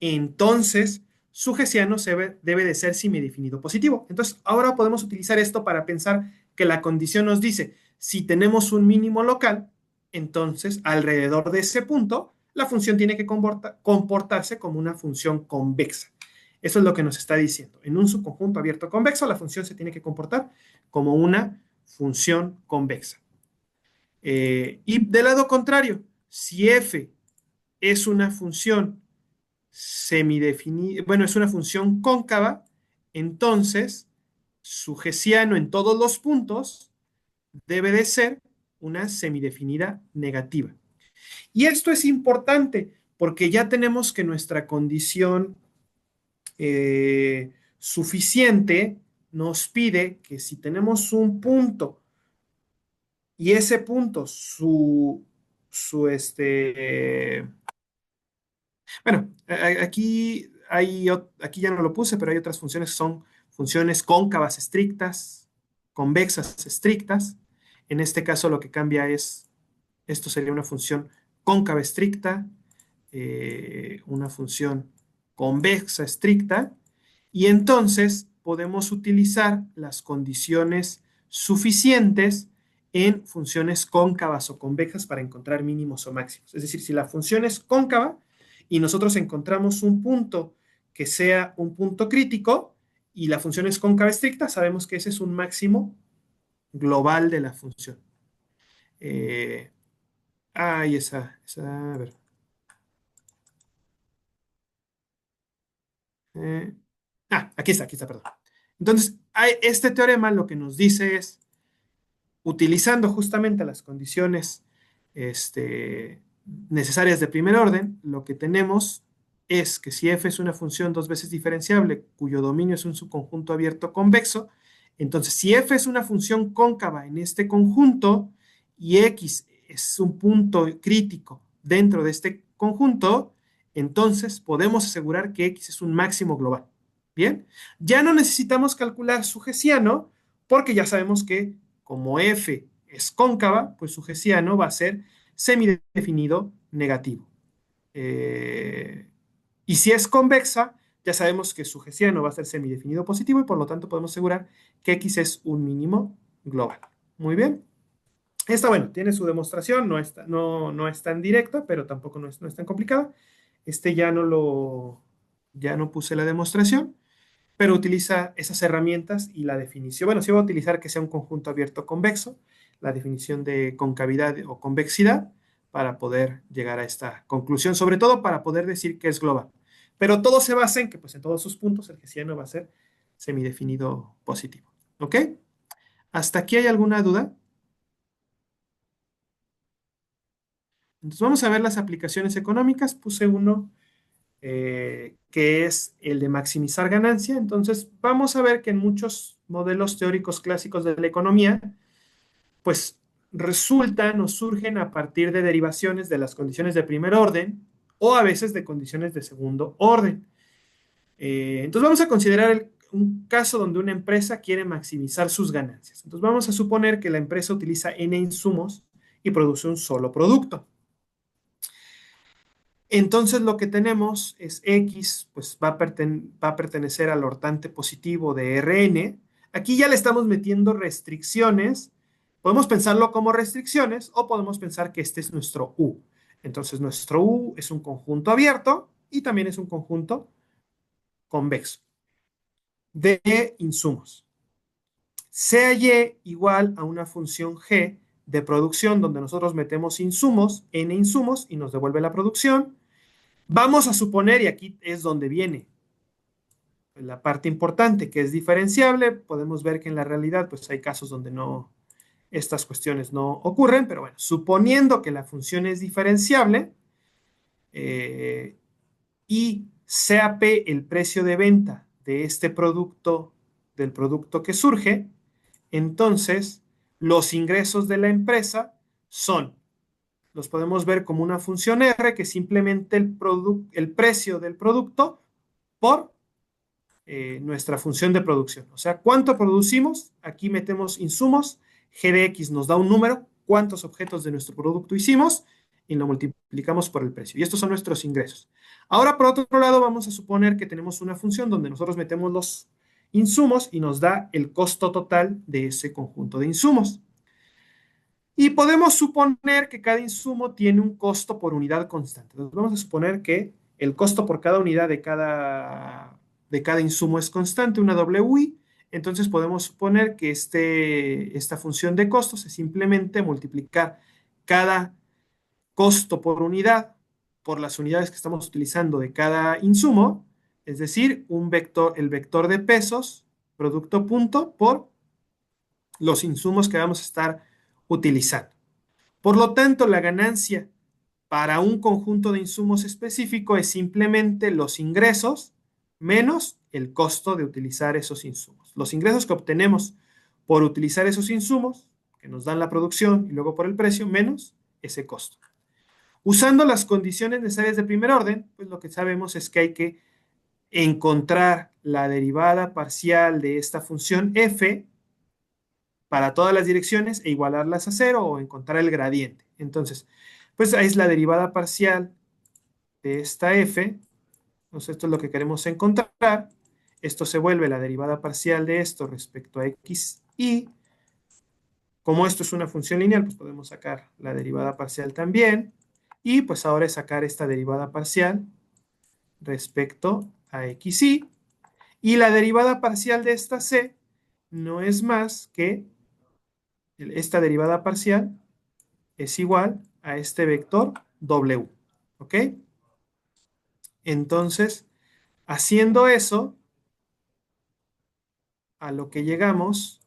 entonces su hessiano debe de ser semidefinido positivo. Entonces, ahora podemos utilizar esto para pensar que la condición nos dice, si tenemos un mínimo local, entonces alrededor de ese punto, la función tiene que comportarse como una función convexa. Eso es lo que nos está diciendo. En un subconjunto abierto convexo, la función se tiene que comportar como una función convexa. Y del lado contrario, si f es una función semidefinida, bueno, es una función cóncava, entonces su hessiano en todos los puntos debe de ser una semidefinida negativa. Y esto es importante porque ya tenemos que nuestra condición suficiente nos pide que si tenemos un punto y ese punto, bueno, aquí ya no lo puse, pero hay otras funciones que son funciones cóncavas estrictas, convexas estrictas. En este caso lo que cambia es, esto sería una función cóncava estricta, una función convexa estricta, y entonces podemos utilizar las condiciones suficientes en funciones cóncavas o convexas para encontrar mínimos o máximos. Es decir, si la función es cóncava y nosotros encontramos un punto que sea un punto crítico y la función es cóncava estricta, sabemos que ese es un máximo global de la función. Eh, a ver. Eh, aquí está, perdón. Entonces, este teorema lo que nos dice es, utilizando justamente las condiciones necesarias de primer orden, lo que tenemos es que si f es una función dos veces diferenciable cuyo dominio es un subconjunto abierto convexo, entonces si f es una función cóncava en este conjunto y x es un punto crítico dentro de este conjunto, entonces podemos asegurar que x es un máximo global. Bien, ya no necesitamos calcular su hessiano porque ya sabemos que como f es cóncava, pues su hessiano va a ser semidefinido negativo. Y si es convexa, ya sabemos que su hessiano va a ser semidefinido positivo y por lo tanto podemos asegurar que x es un mínimo global. Muy bien. Esta, bueno, tiene su demostración, no es tan directa, pero tampoco no es tan complicada. Ya no puse la demostración, pero utiliza esas herramientas y la definición. Bueno, sí va a utilizar que sea un conjunto abierto convexo, la definición de concavidad o convexidad para poder llegar a esta conclusión, sobre todo para poder decir que es global. Pero todo se basa en que, pues, en todos sus puntos el hessiano va a ser semidefinido positivo. ¿Ok? ¿Hasta aquí hay alguna duda? Entonces vamos a ver las aplicaciones económicas. Puse uno que es el de maximizar ganancia. Entonces, vamos a ver que en muchos modelos teóricos clásicos de la economía, pues resultan o surgen a partir de derivaciones de las condiciones de primer orden o a veces de condiciones de segundo orden. Entonces, vamos a considerar un caso donde una empresa quiere maximizar sus ganancias. Entonces, vamos a suponer que la empresa utiliza N insumos y produce un solo producto. Entonces lo que tenemos es X, pues va a pertenecer al hortante positivo de Rn. Aquí ya le estamos metiendo restricciones. Podemos pensarlo como restricciones o podemos pensar que este es nuestro U. Entonces nuestro U es un conjunto abierto y también es un conjunto convexo de insumos. Sea Y igual a una función G de producción donde nosotros metemos insumos, n insumos, y nos devuelve la producción. Vamos a suponer, y aquí es donde viene la parte importante, que es diferenciable. Podemos ver que en la realidad pues hay casos donde no, estas cuestiones no ocurren, pero bueno, suponiendo que la función es diferenciable y sea P el precio de venta de este producto, del producto que surge, entonces los ingresos de la empresa son, los podemos ver como una función R, que es simplemente el precio del producto por nuestra función de producción. O sea, ¿cuánto producimos? Aquí metemos insumos, G de X nos da un número, cuántos objetos de nuestro producto hicimos, y lo multiplicamos por el precio. Y estos son nuestros ingresos. Ahora, por otro lado, vamos a suponer que tenemos una función donde nosotros metemos los insumos y nos da el costo total de ese conjunto de insumos. Y podemos suponer que cada insumo tiene un costo por unidad constante. Entonces, vamos a suponer que el costo por cada unidad de cada insumo es constante, una WI. Entonces podemos suponer que esta función de costos es simplemente multiplicar cada costo por unidad por las unidades que estamos utilizando de cada insumo, es decir, el vector de pesos, producto punto, por los insumos que vamos a estar utilizando. Por lo tanto, la ganancia para un conjunto de insumos específico es simplemente los ingresos menos el costo de utilizar esos insumos. Los ingresos que obtenemos por utilizar esos insumos, que nos dan la producción y luego por el precio, menos ese costo. Usando las condiciones necesarias de primer orden, pues lo que sabemos es que hay que encontrar la derivada parcial de esta función f para todas las direcciones e igualarlas a cero o encontrar el gradiente. Entonces, pues ahí es la derivada parcial de esta f. Entonces, esto es lo que queremos encontrar. Esto se vuelve la derivada parcial de esto respecto a x y como esto es una función lineal, pues podemos sacar la derivada parcial también. Y pues ahora es sacar esta derivada parcial respecto a xy. Y la derivada parcial de esta c no es más que esta derivada parcial es igual a este vector w. ¿Ok? Entonces, haciendo eso, a lo que llegamos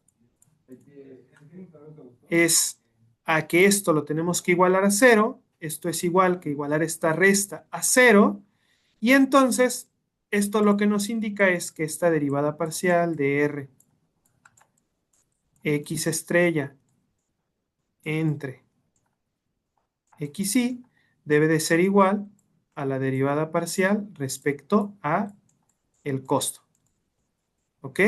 es a que esto lo tenemos que igualar a cero. Esto es igual que igualar esta resta a cero. Y entonces, esto lo que nos indica es que esta derivada parcial de r x estrella entre xy debe de ser igual a la derivada parcial respecto a el costo. ¿Ok?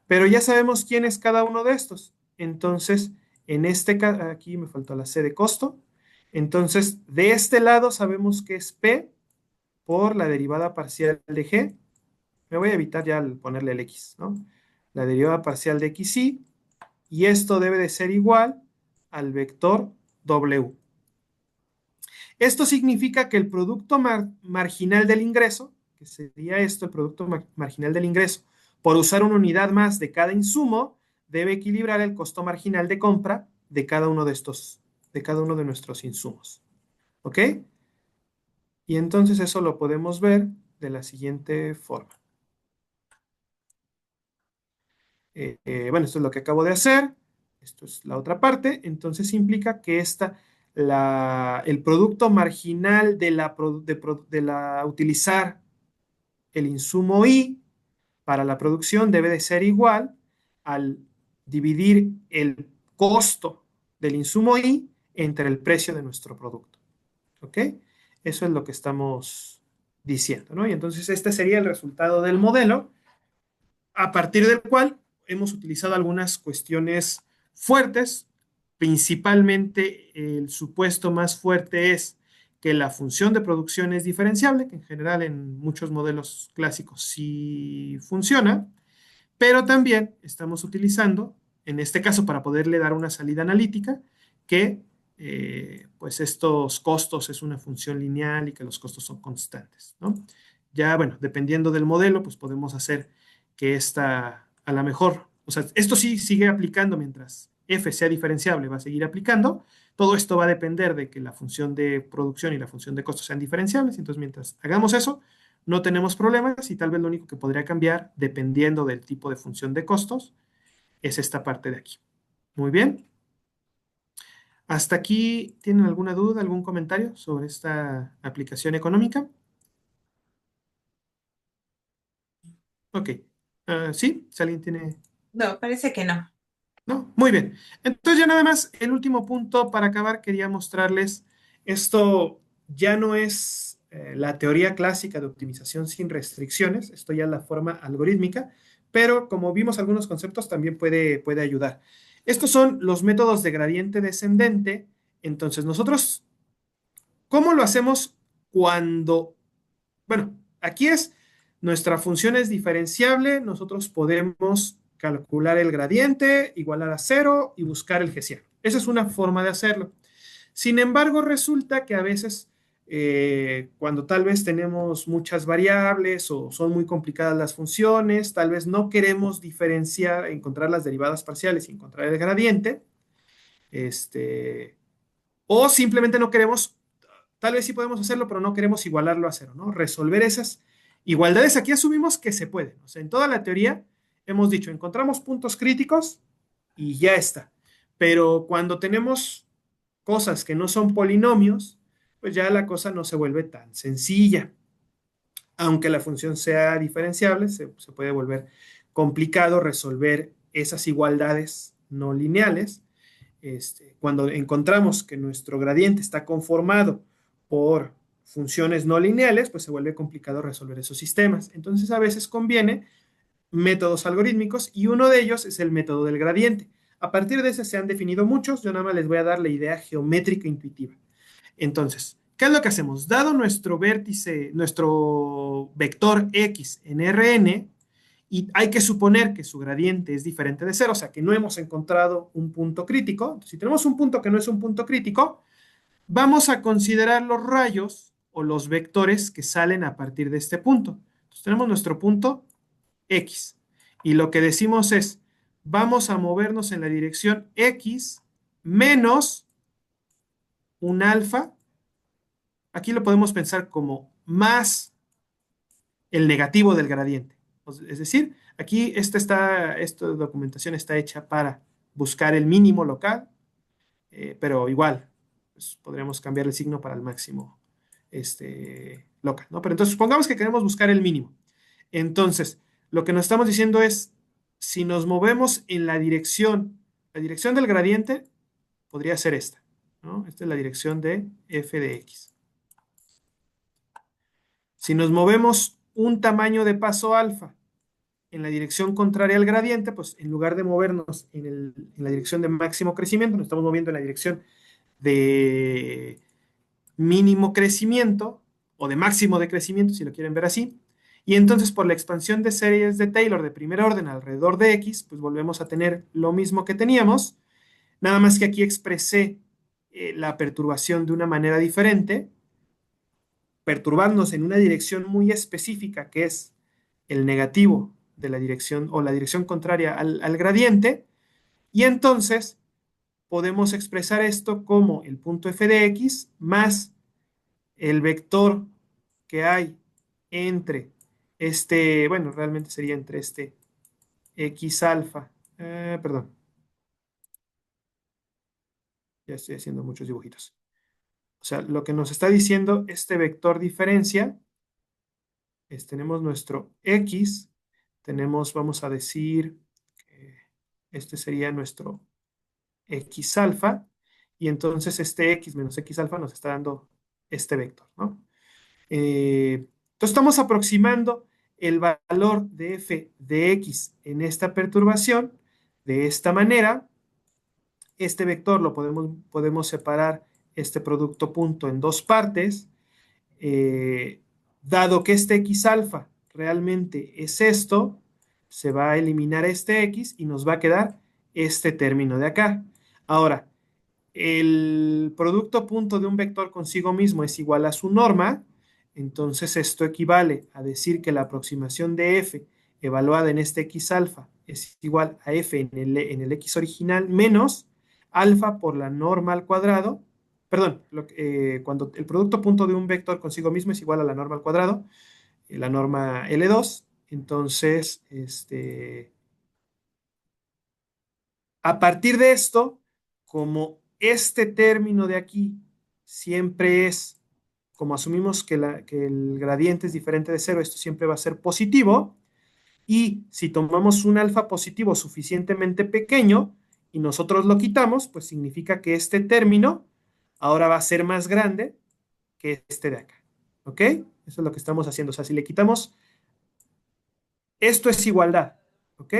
Pero ya sabemos quién es cada uno de estos. Entonces, en este caso, aquí me faltó la c de costo. Entonces, de este lado sabemos que es p por la derivada parcial de g. Me voy a evitar ya ponerle el x, ¿no? La derivada parcial de xy. Y esto debe de ser igual al vector w. Esto significa que el producto marginal del ingreso, que sería esto, el producto marginal del ingreso, por usar una unidad más de cada insumo, debe equilibrar el costo marginal de compra de cada uno de estos, de cada uno de nuestros insumos. ¿Ok? Y entonces eso lo podemos ver de la siguiente forma. Bueno, esto es lo que acabo de hacer. Esto es la otra parte. Entonces implica que el producto marginal de utilizar el insumo I para la producción debe de ser igual al dividir el costo del insumo I entre el precio de nuestro producto. ¿Ok? Eso es lo que estamos diciendo, ¿no? Y entonces este sería el resultado del modelo, a partir del cual hemos utilizado algunas cuestiones fuertes. Principalmente el supuesto más fuerte es que la función de producción es diferenciable, que en general en muchos modelos clásicos sí funciona, pero también estamos utilizando, en este caso para poderle dar una salida analítica, que pues estos costos es una función lineal y que los costos son constantes, ¿no? Ya, bueno, dependiendo del modelo, pues podemos hacer que esta, a lo mejor, o sea, esto sí sigue aplicando mientras f sea diferenciable va a seguir aplicando. Todo esto va a depender de que la función de producción y la función de costos sean diferenciables. Entonces, mientras hagamos eso, no tenemos problemas y tal vez lo único que podría cambiar, dependiendo del tipo de función de costos, es esta parte de aquí. Muy bien. ¿Hasta aquí tienen alguna duda, algún comentario sobre esta aplicación económica? Ok. ¿Sí? ¿Si alguien tiene...? No, parece que no. No, muy bien. Entonces ya nada más, el último punto para acabar, quería mostrarles, esto ya no es la teoría clásica de optimización sin restricciones, esto ya es la forma algorítmica, pero como vimos algunos conceptos también puede ayudar. Estos son los métodos de gradiente descendente. Entonces nosotros, ¿cómo lo hacemos cuando, bueno, aquí es, nuestra función es diferenciable, nosotros podemos calcular el gradiente, igualar a cero y buscar el Hessiano. Esa es una forma de hacerlo. Sin embargo, resulta que a veces, cuando tal vez tenemos muchas variables o son muy complicadas las funciones, tal vez no queremos diferenciar, encontrar las derivadas parciales y encontrar el gradiente, o simplemente no queremos. Tal vez sí podemos hacerlo, pero no queremos igualarlo a cero, ¿no? Resolver esas igualdades. Aquí asumimos que se pueden. O sea, en toda la teoría hemos dicho, encontramos puntos críticos y ya está. Pero cuando tenemos cosas que no son polinomios, pues ya la cosa no se vuelve tan sencilla. Aunque la función sea diferenciable, se puede volver complicado resolver esas igualdades no lineales. Cuando encontramos que nuestro gradiente está conformado por funciones no lineales, pues se vuelve complicado resolver esos sistemas. Entonces a veces conviene métodos algorítmicos y uno de ellos es el método del gradiente. A partir de ese se han definido muchos, yo nada más les voy a dar la idea geométrica intuitiva. Entonces, ¿qué es lo que hacemos? Dado nuestro vértice, nuestro vector X en Rn, y hay que suponer que su gradiente es diferente de cero, o sea, que no hemos encontrado un punto crítico. Entonces, si tenemos un punto que no es un punto crítico, vamos a considerar los rayos o los vectores que salen a partir de este punto. Entonces, tenemos nuestro punto X. Y lo que decimos es, vamos a movernos en la dirección X menos un alfa. Aquí lo podemos pensar como más el negativo del gradiente. Es decir, aquí esta documentación está hecha para buscar el mínimo local, pero igual pues, podríamos cambiar el signo para el máximo local, ¿no? Pero entonces supongamos que queremos buscar el mínimo. Entonces, lo que nos estamos diciendo es, si nos movemos en la dirección del gradiente podría ser esta, ¿no? Esta es la dirección de f de x. Si nos movemos un tamaño de paso alfa en la dirección contraria al gradiente, pues en lugar de movernos en la dirección de máximo crecimiento, nos estamos moviendo en la dirección de mínimo crecimiento o de máximo de crecimiento, si lo quieren ver así. Y entonces por la expansión de series de Taylor de primer orden alrededor de X, pues volvemos a tener lo mismo que teníamos, nada más que aquí expresé la perturbación de una manera diferente, perturbarnos en una dirección muy específica, que es el negativo de la dirección o la dirección contraria al gradiente, y entonces podemos expresar esto como el punto f de x más el vector que hay entre bueno, realmente sería entre este x alfa, perdón, ya estoy haciendo muchos dibujitos. O sea, lo que nos está diciendo este vector diferencia tenemos nuestro x, tenemos, vamos a decir, este sería nuestro x alfa, y entonces este x menos x alfa nos está dando este vector, ¿no? Entonces estamos aproximando el valor de f de x en esta perturbación de esta manera. Este vector lo podemos separar este producto punto en dos partes. Dado que este x alfa realmente es esto, se va a eliminar este x y nos va a quedar este término de acá. Ahora, el producto punto de un vector consigo mismo es igual a su norma, entonces esto equivale a decir que la aproximación de f evaluada en este x alfa es igual a f en el x original menos alfa por la norma al cuadrado. Perdón, cuando el producto punto de un vector consigo mismo es igual a la norma al cuadrado, la norma L2. Entonces, a partir de esto, como este término de aquí siempre es, como asumimos que el gradiente es diferente de cero, esto siempre va a ser positivo. Y si tomamos un alfa positivo suficientemente pequeño y nosotros lo quitamos, pues significa que este término ahora va a ser más grande que este de acá. ¿Ok? Eso es lo que estamos haciendo. O sea, si le quitamos, esto es igualdad. ¿Ok?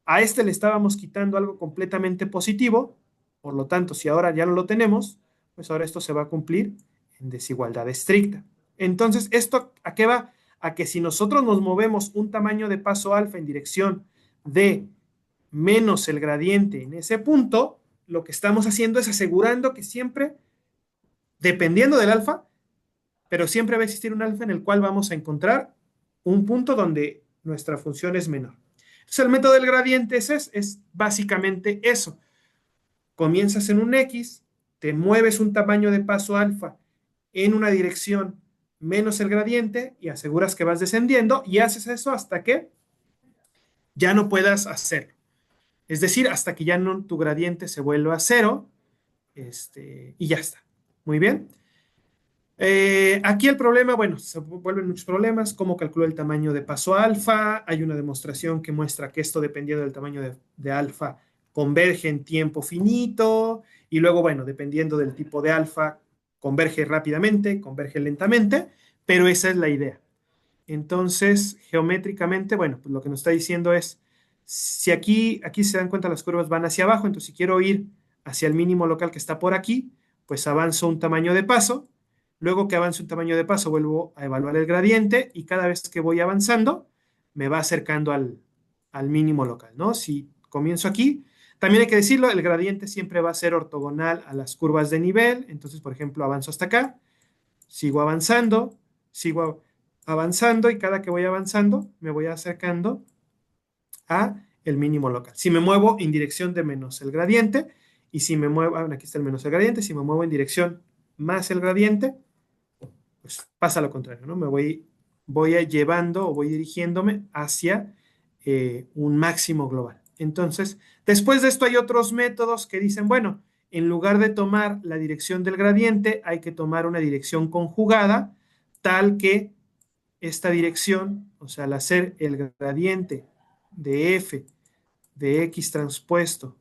A este le estábamos quitando algo completamente positivo. Por lo tanto, si ahora ya no lo tenemos, pues ahora esto se va a cumplir en desigualdad estricta. Entonces, ¿esto a qué va? A que si nosotros nos movemos un tamaño de paso alfa en dirección de menos el gradiente en ese punto, lo que estamos haciendo es asegurando que siempre, dependiendo del alfa, pero siempre va a existir un alfa en el cual vamos a encontrar un punto donde nuestra función es menor. Entonces, el método del gradiente es básicamente eso. Comienzas en un X, te mueves un tamaño de paso alfa en una dirección menos el gradiente y aseguras que vas descendiendo y haces eso hasta que ya no puedas hacerlo. Es decir, hasta que ya no, tu gradiente se vuelva a cero, y ya está. Muy bien. Aquí el problema, bueno, se vuelven muchos problemas. ¿Cómo calculo el tamaño de paso alfa? Hay una demostración que muestra que esto, dependiendo del tamaño de alfa, converge en tiempo finito. Y luego, bueno, dependiendo del tipo de alfa, converge rápidamente, converge lentamente, pero esa es la idea. Entonces, geométricamente, bueno, pues lo que nos está diciendo es, si aquí se dan cuenta las curvas van hacia abajo, entonces si quiero ir hacia el mínimo local que está por aquí, pues avanzo un tamaño de paso, luego que avance un tamaño de paso vuelvo a evaluar el gradiente y cada vez que voy avanzando me va acercando al mínimo local, ¿no? Si comienzo aquí, también hay que decirlo, el gradiente siempre va a ser ortogonal a las curvas de nivel, entonces, por ejemplo, avanzo hasta acá, sigo avanzando, sigo avanzando y cada que voy avanzando me voy acercando a el mínimo local. Si me muevo en dirección de menos el gradiente y si me muevo, aquí está el menos el gradiente, si me muevo en dirección más el gradiente, pues pasa lo contrario, ¿no? Voy llevando o voy dirigiéndome hacia un máximo global. Entonces, después de esto hay otros métodos que dicen, bueno, en lugar de tomar la dirección del gradiente, hay que tomar una dirección conjugada, tal que esta dirección, o sea, al hacer el gradiente de f de x transpuesto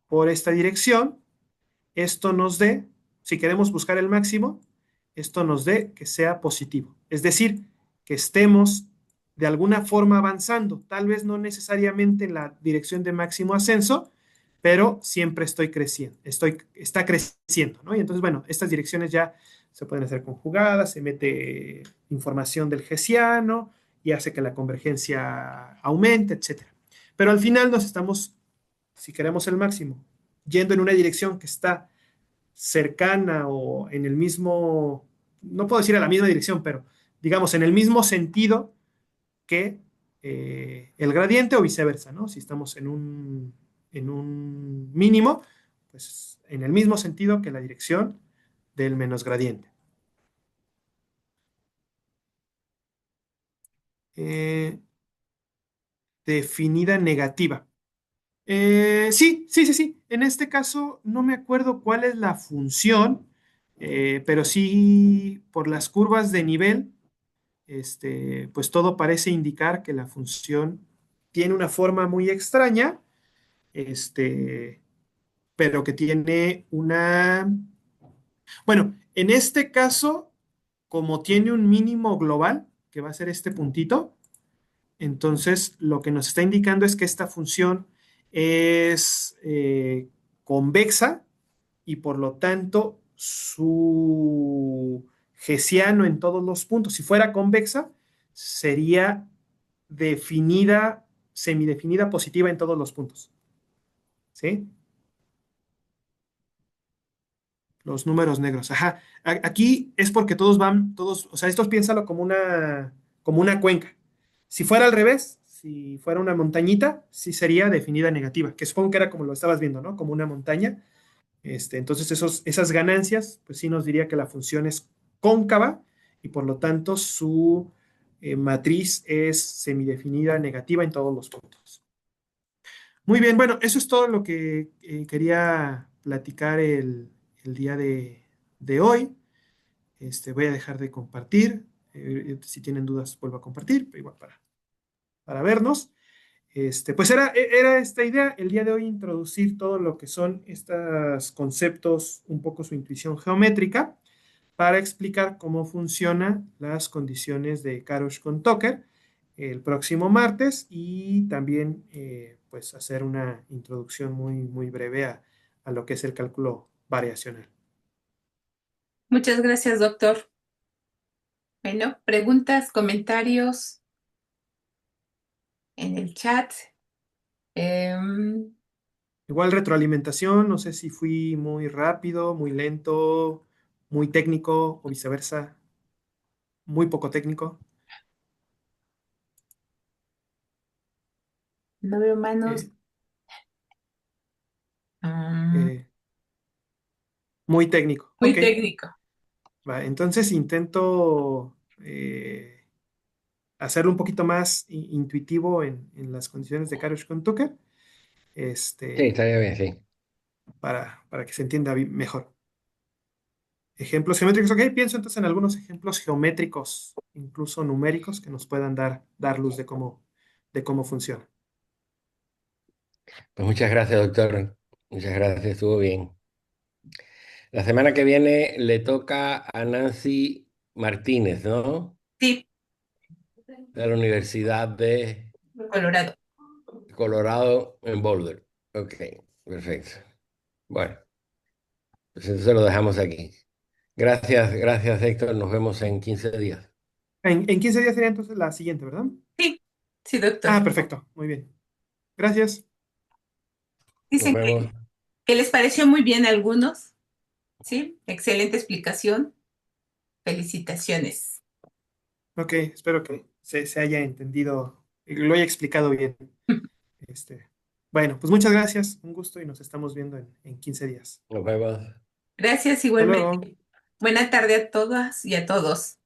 por esta dirección, esto nos dé, si queremos buscar el máximo, esto nos dé que sea positivo. Es decir, que estemos de alguna forma avanzando, tal vez no necesariamente en la dirección de máximo ascenso, pero siempre estoy creciendo, está creciendo, ¿no? Y entonces, bueno, estas direcciones ya se pueden hacer conjugadas, se mete información del hessiano y hace que la convergencia aumente, etcétera. Pero al final nos estamos, si queremos el máximo, yendo en una dirección que está cercana o en el mismo, no puedo decir a la misma dirección, pero digamos en el mismo sentido que el gradiente o viceversa, ¿no? Si estamos en un mínimo, pues en el mismo sentido que la dirección del menos gradiente. Eh, Definida negativa. Sí, sí, sí, sí. En este caso no me acuerdo cuál es la función, pero sí por las curvas de nivel, pues todo parece indicar que la función tiene una forma muy extraña, este, pero que tiene una... Bueno, en este caso, como tiene un mínimo global, que va a ser este puntito, entonces lo que nos está indicando es que esta función es convexa y por lo tanto su hessiano en todos los puntos, si fuera convexa, sería definida, semidefinida positiva en todos los puntos. ¿Sí? Los números negros. Ajá. Aquí es porque todos van, todos, o sea, estos piénsalo como una cuenca. Si fuera al revés, si fuera una montañita, sí sería definida negativa, que supongo que era como lo estabas viendo, ¿no? Como una montaña. Entonces, esas ganancias, pues sí nos diría que la función es cóncava y por lo tanto su matriz es semidefinida negativa en todos los puntos. Muy bien, bueno, eso es todo lo que quería platicar el día de hoy. Voy a dejar de compartir. Si tienen dudas, vuelvo a compartir, pero igual para vernos. Pues era esta idea el día de hoy introducir todo lo que son estos conceptos, un poco su intuición geométrica, para explicar cómo funcionan las condiciones de Karosh con Tucker el próximo martes y también pues hacer una introducción muy, muy breve a lo que es el cálculo variacional. Muchas gracias, doctor. Bueno, preguntas, comentarios en el chat. Em, Igual retroalimentación, no sé si fui muy rápido, muy lento, muy técnico o viceversa, muy poco técnico. no veo manos. Eh, Mm, eh, Muy técnico. muy Ok, técnico. va. Entonces intento hacerlo un poquito más intuitivo en las condiciones de Karosh con Tucker, Sí, este, estaría bien, sí. para que se entienda mejor. Ejemplos geométricos, ok, pienso entonces en algunos ejemplos geométricos, incluso numéricos, que nos puedan dar luz de cómo funciona. Pues muchas gracias, doctor. Muchas gracias, estuvo bien. La semana que viene le toca a Nancy Martínez, ¿no? Sí, De la Universidad de Colorado. Colorado en Boulder. Ok, perfecto. Bueno, pues entonces lo dejamos aquí. Gracias, gracias, Héctor. Nos vemos en 15 días. En 15 días sería entonces la siguiente, ¿verdad? Sí, sí, doctor. Ah, perfecto, muy bien. Gracias. Nos Dicen vemos. que les pareció muy bien a algunos. Sí, excelente explicación. Felicitaciones. Ok, espero que se haya entendido y lo haya explicado bien. Este, bueno, pues muchas gracias, un gusto y nos estamos viendo en 15 días. Nos vemos. Gracias Hasta luego. igualmente. Buena tarde a todas y a todos.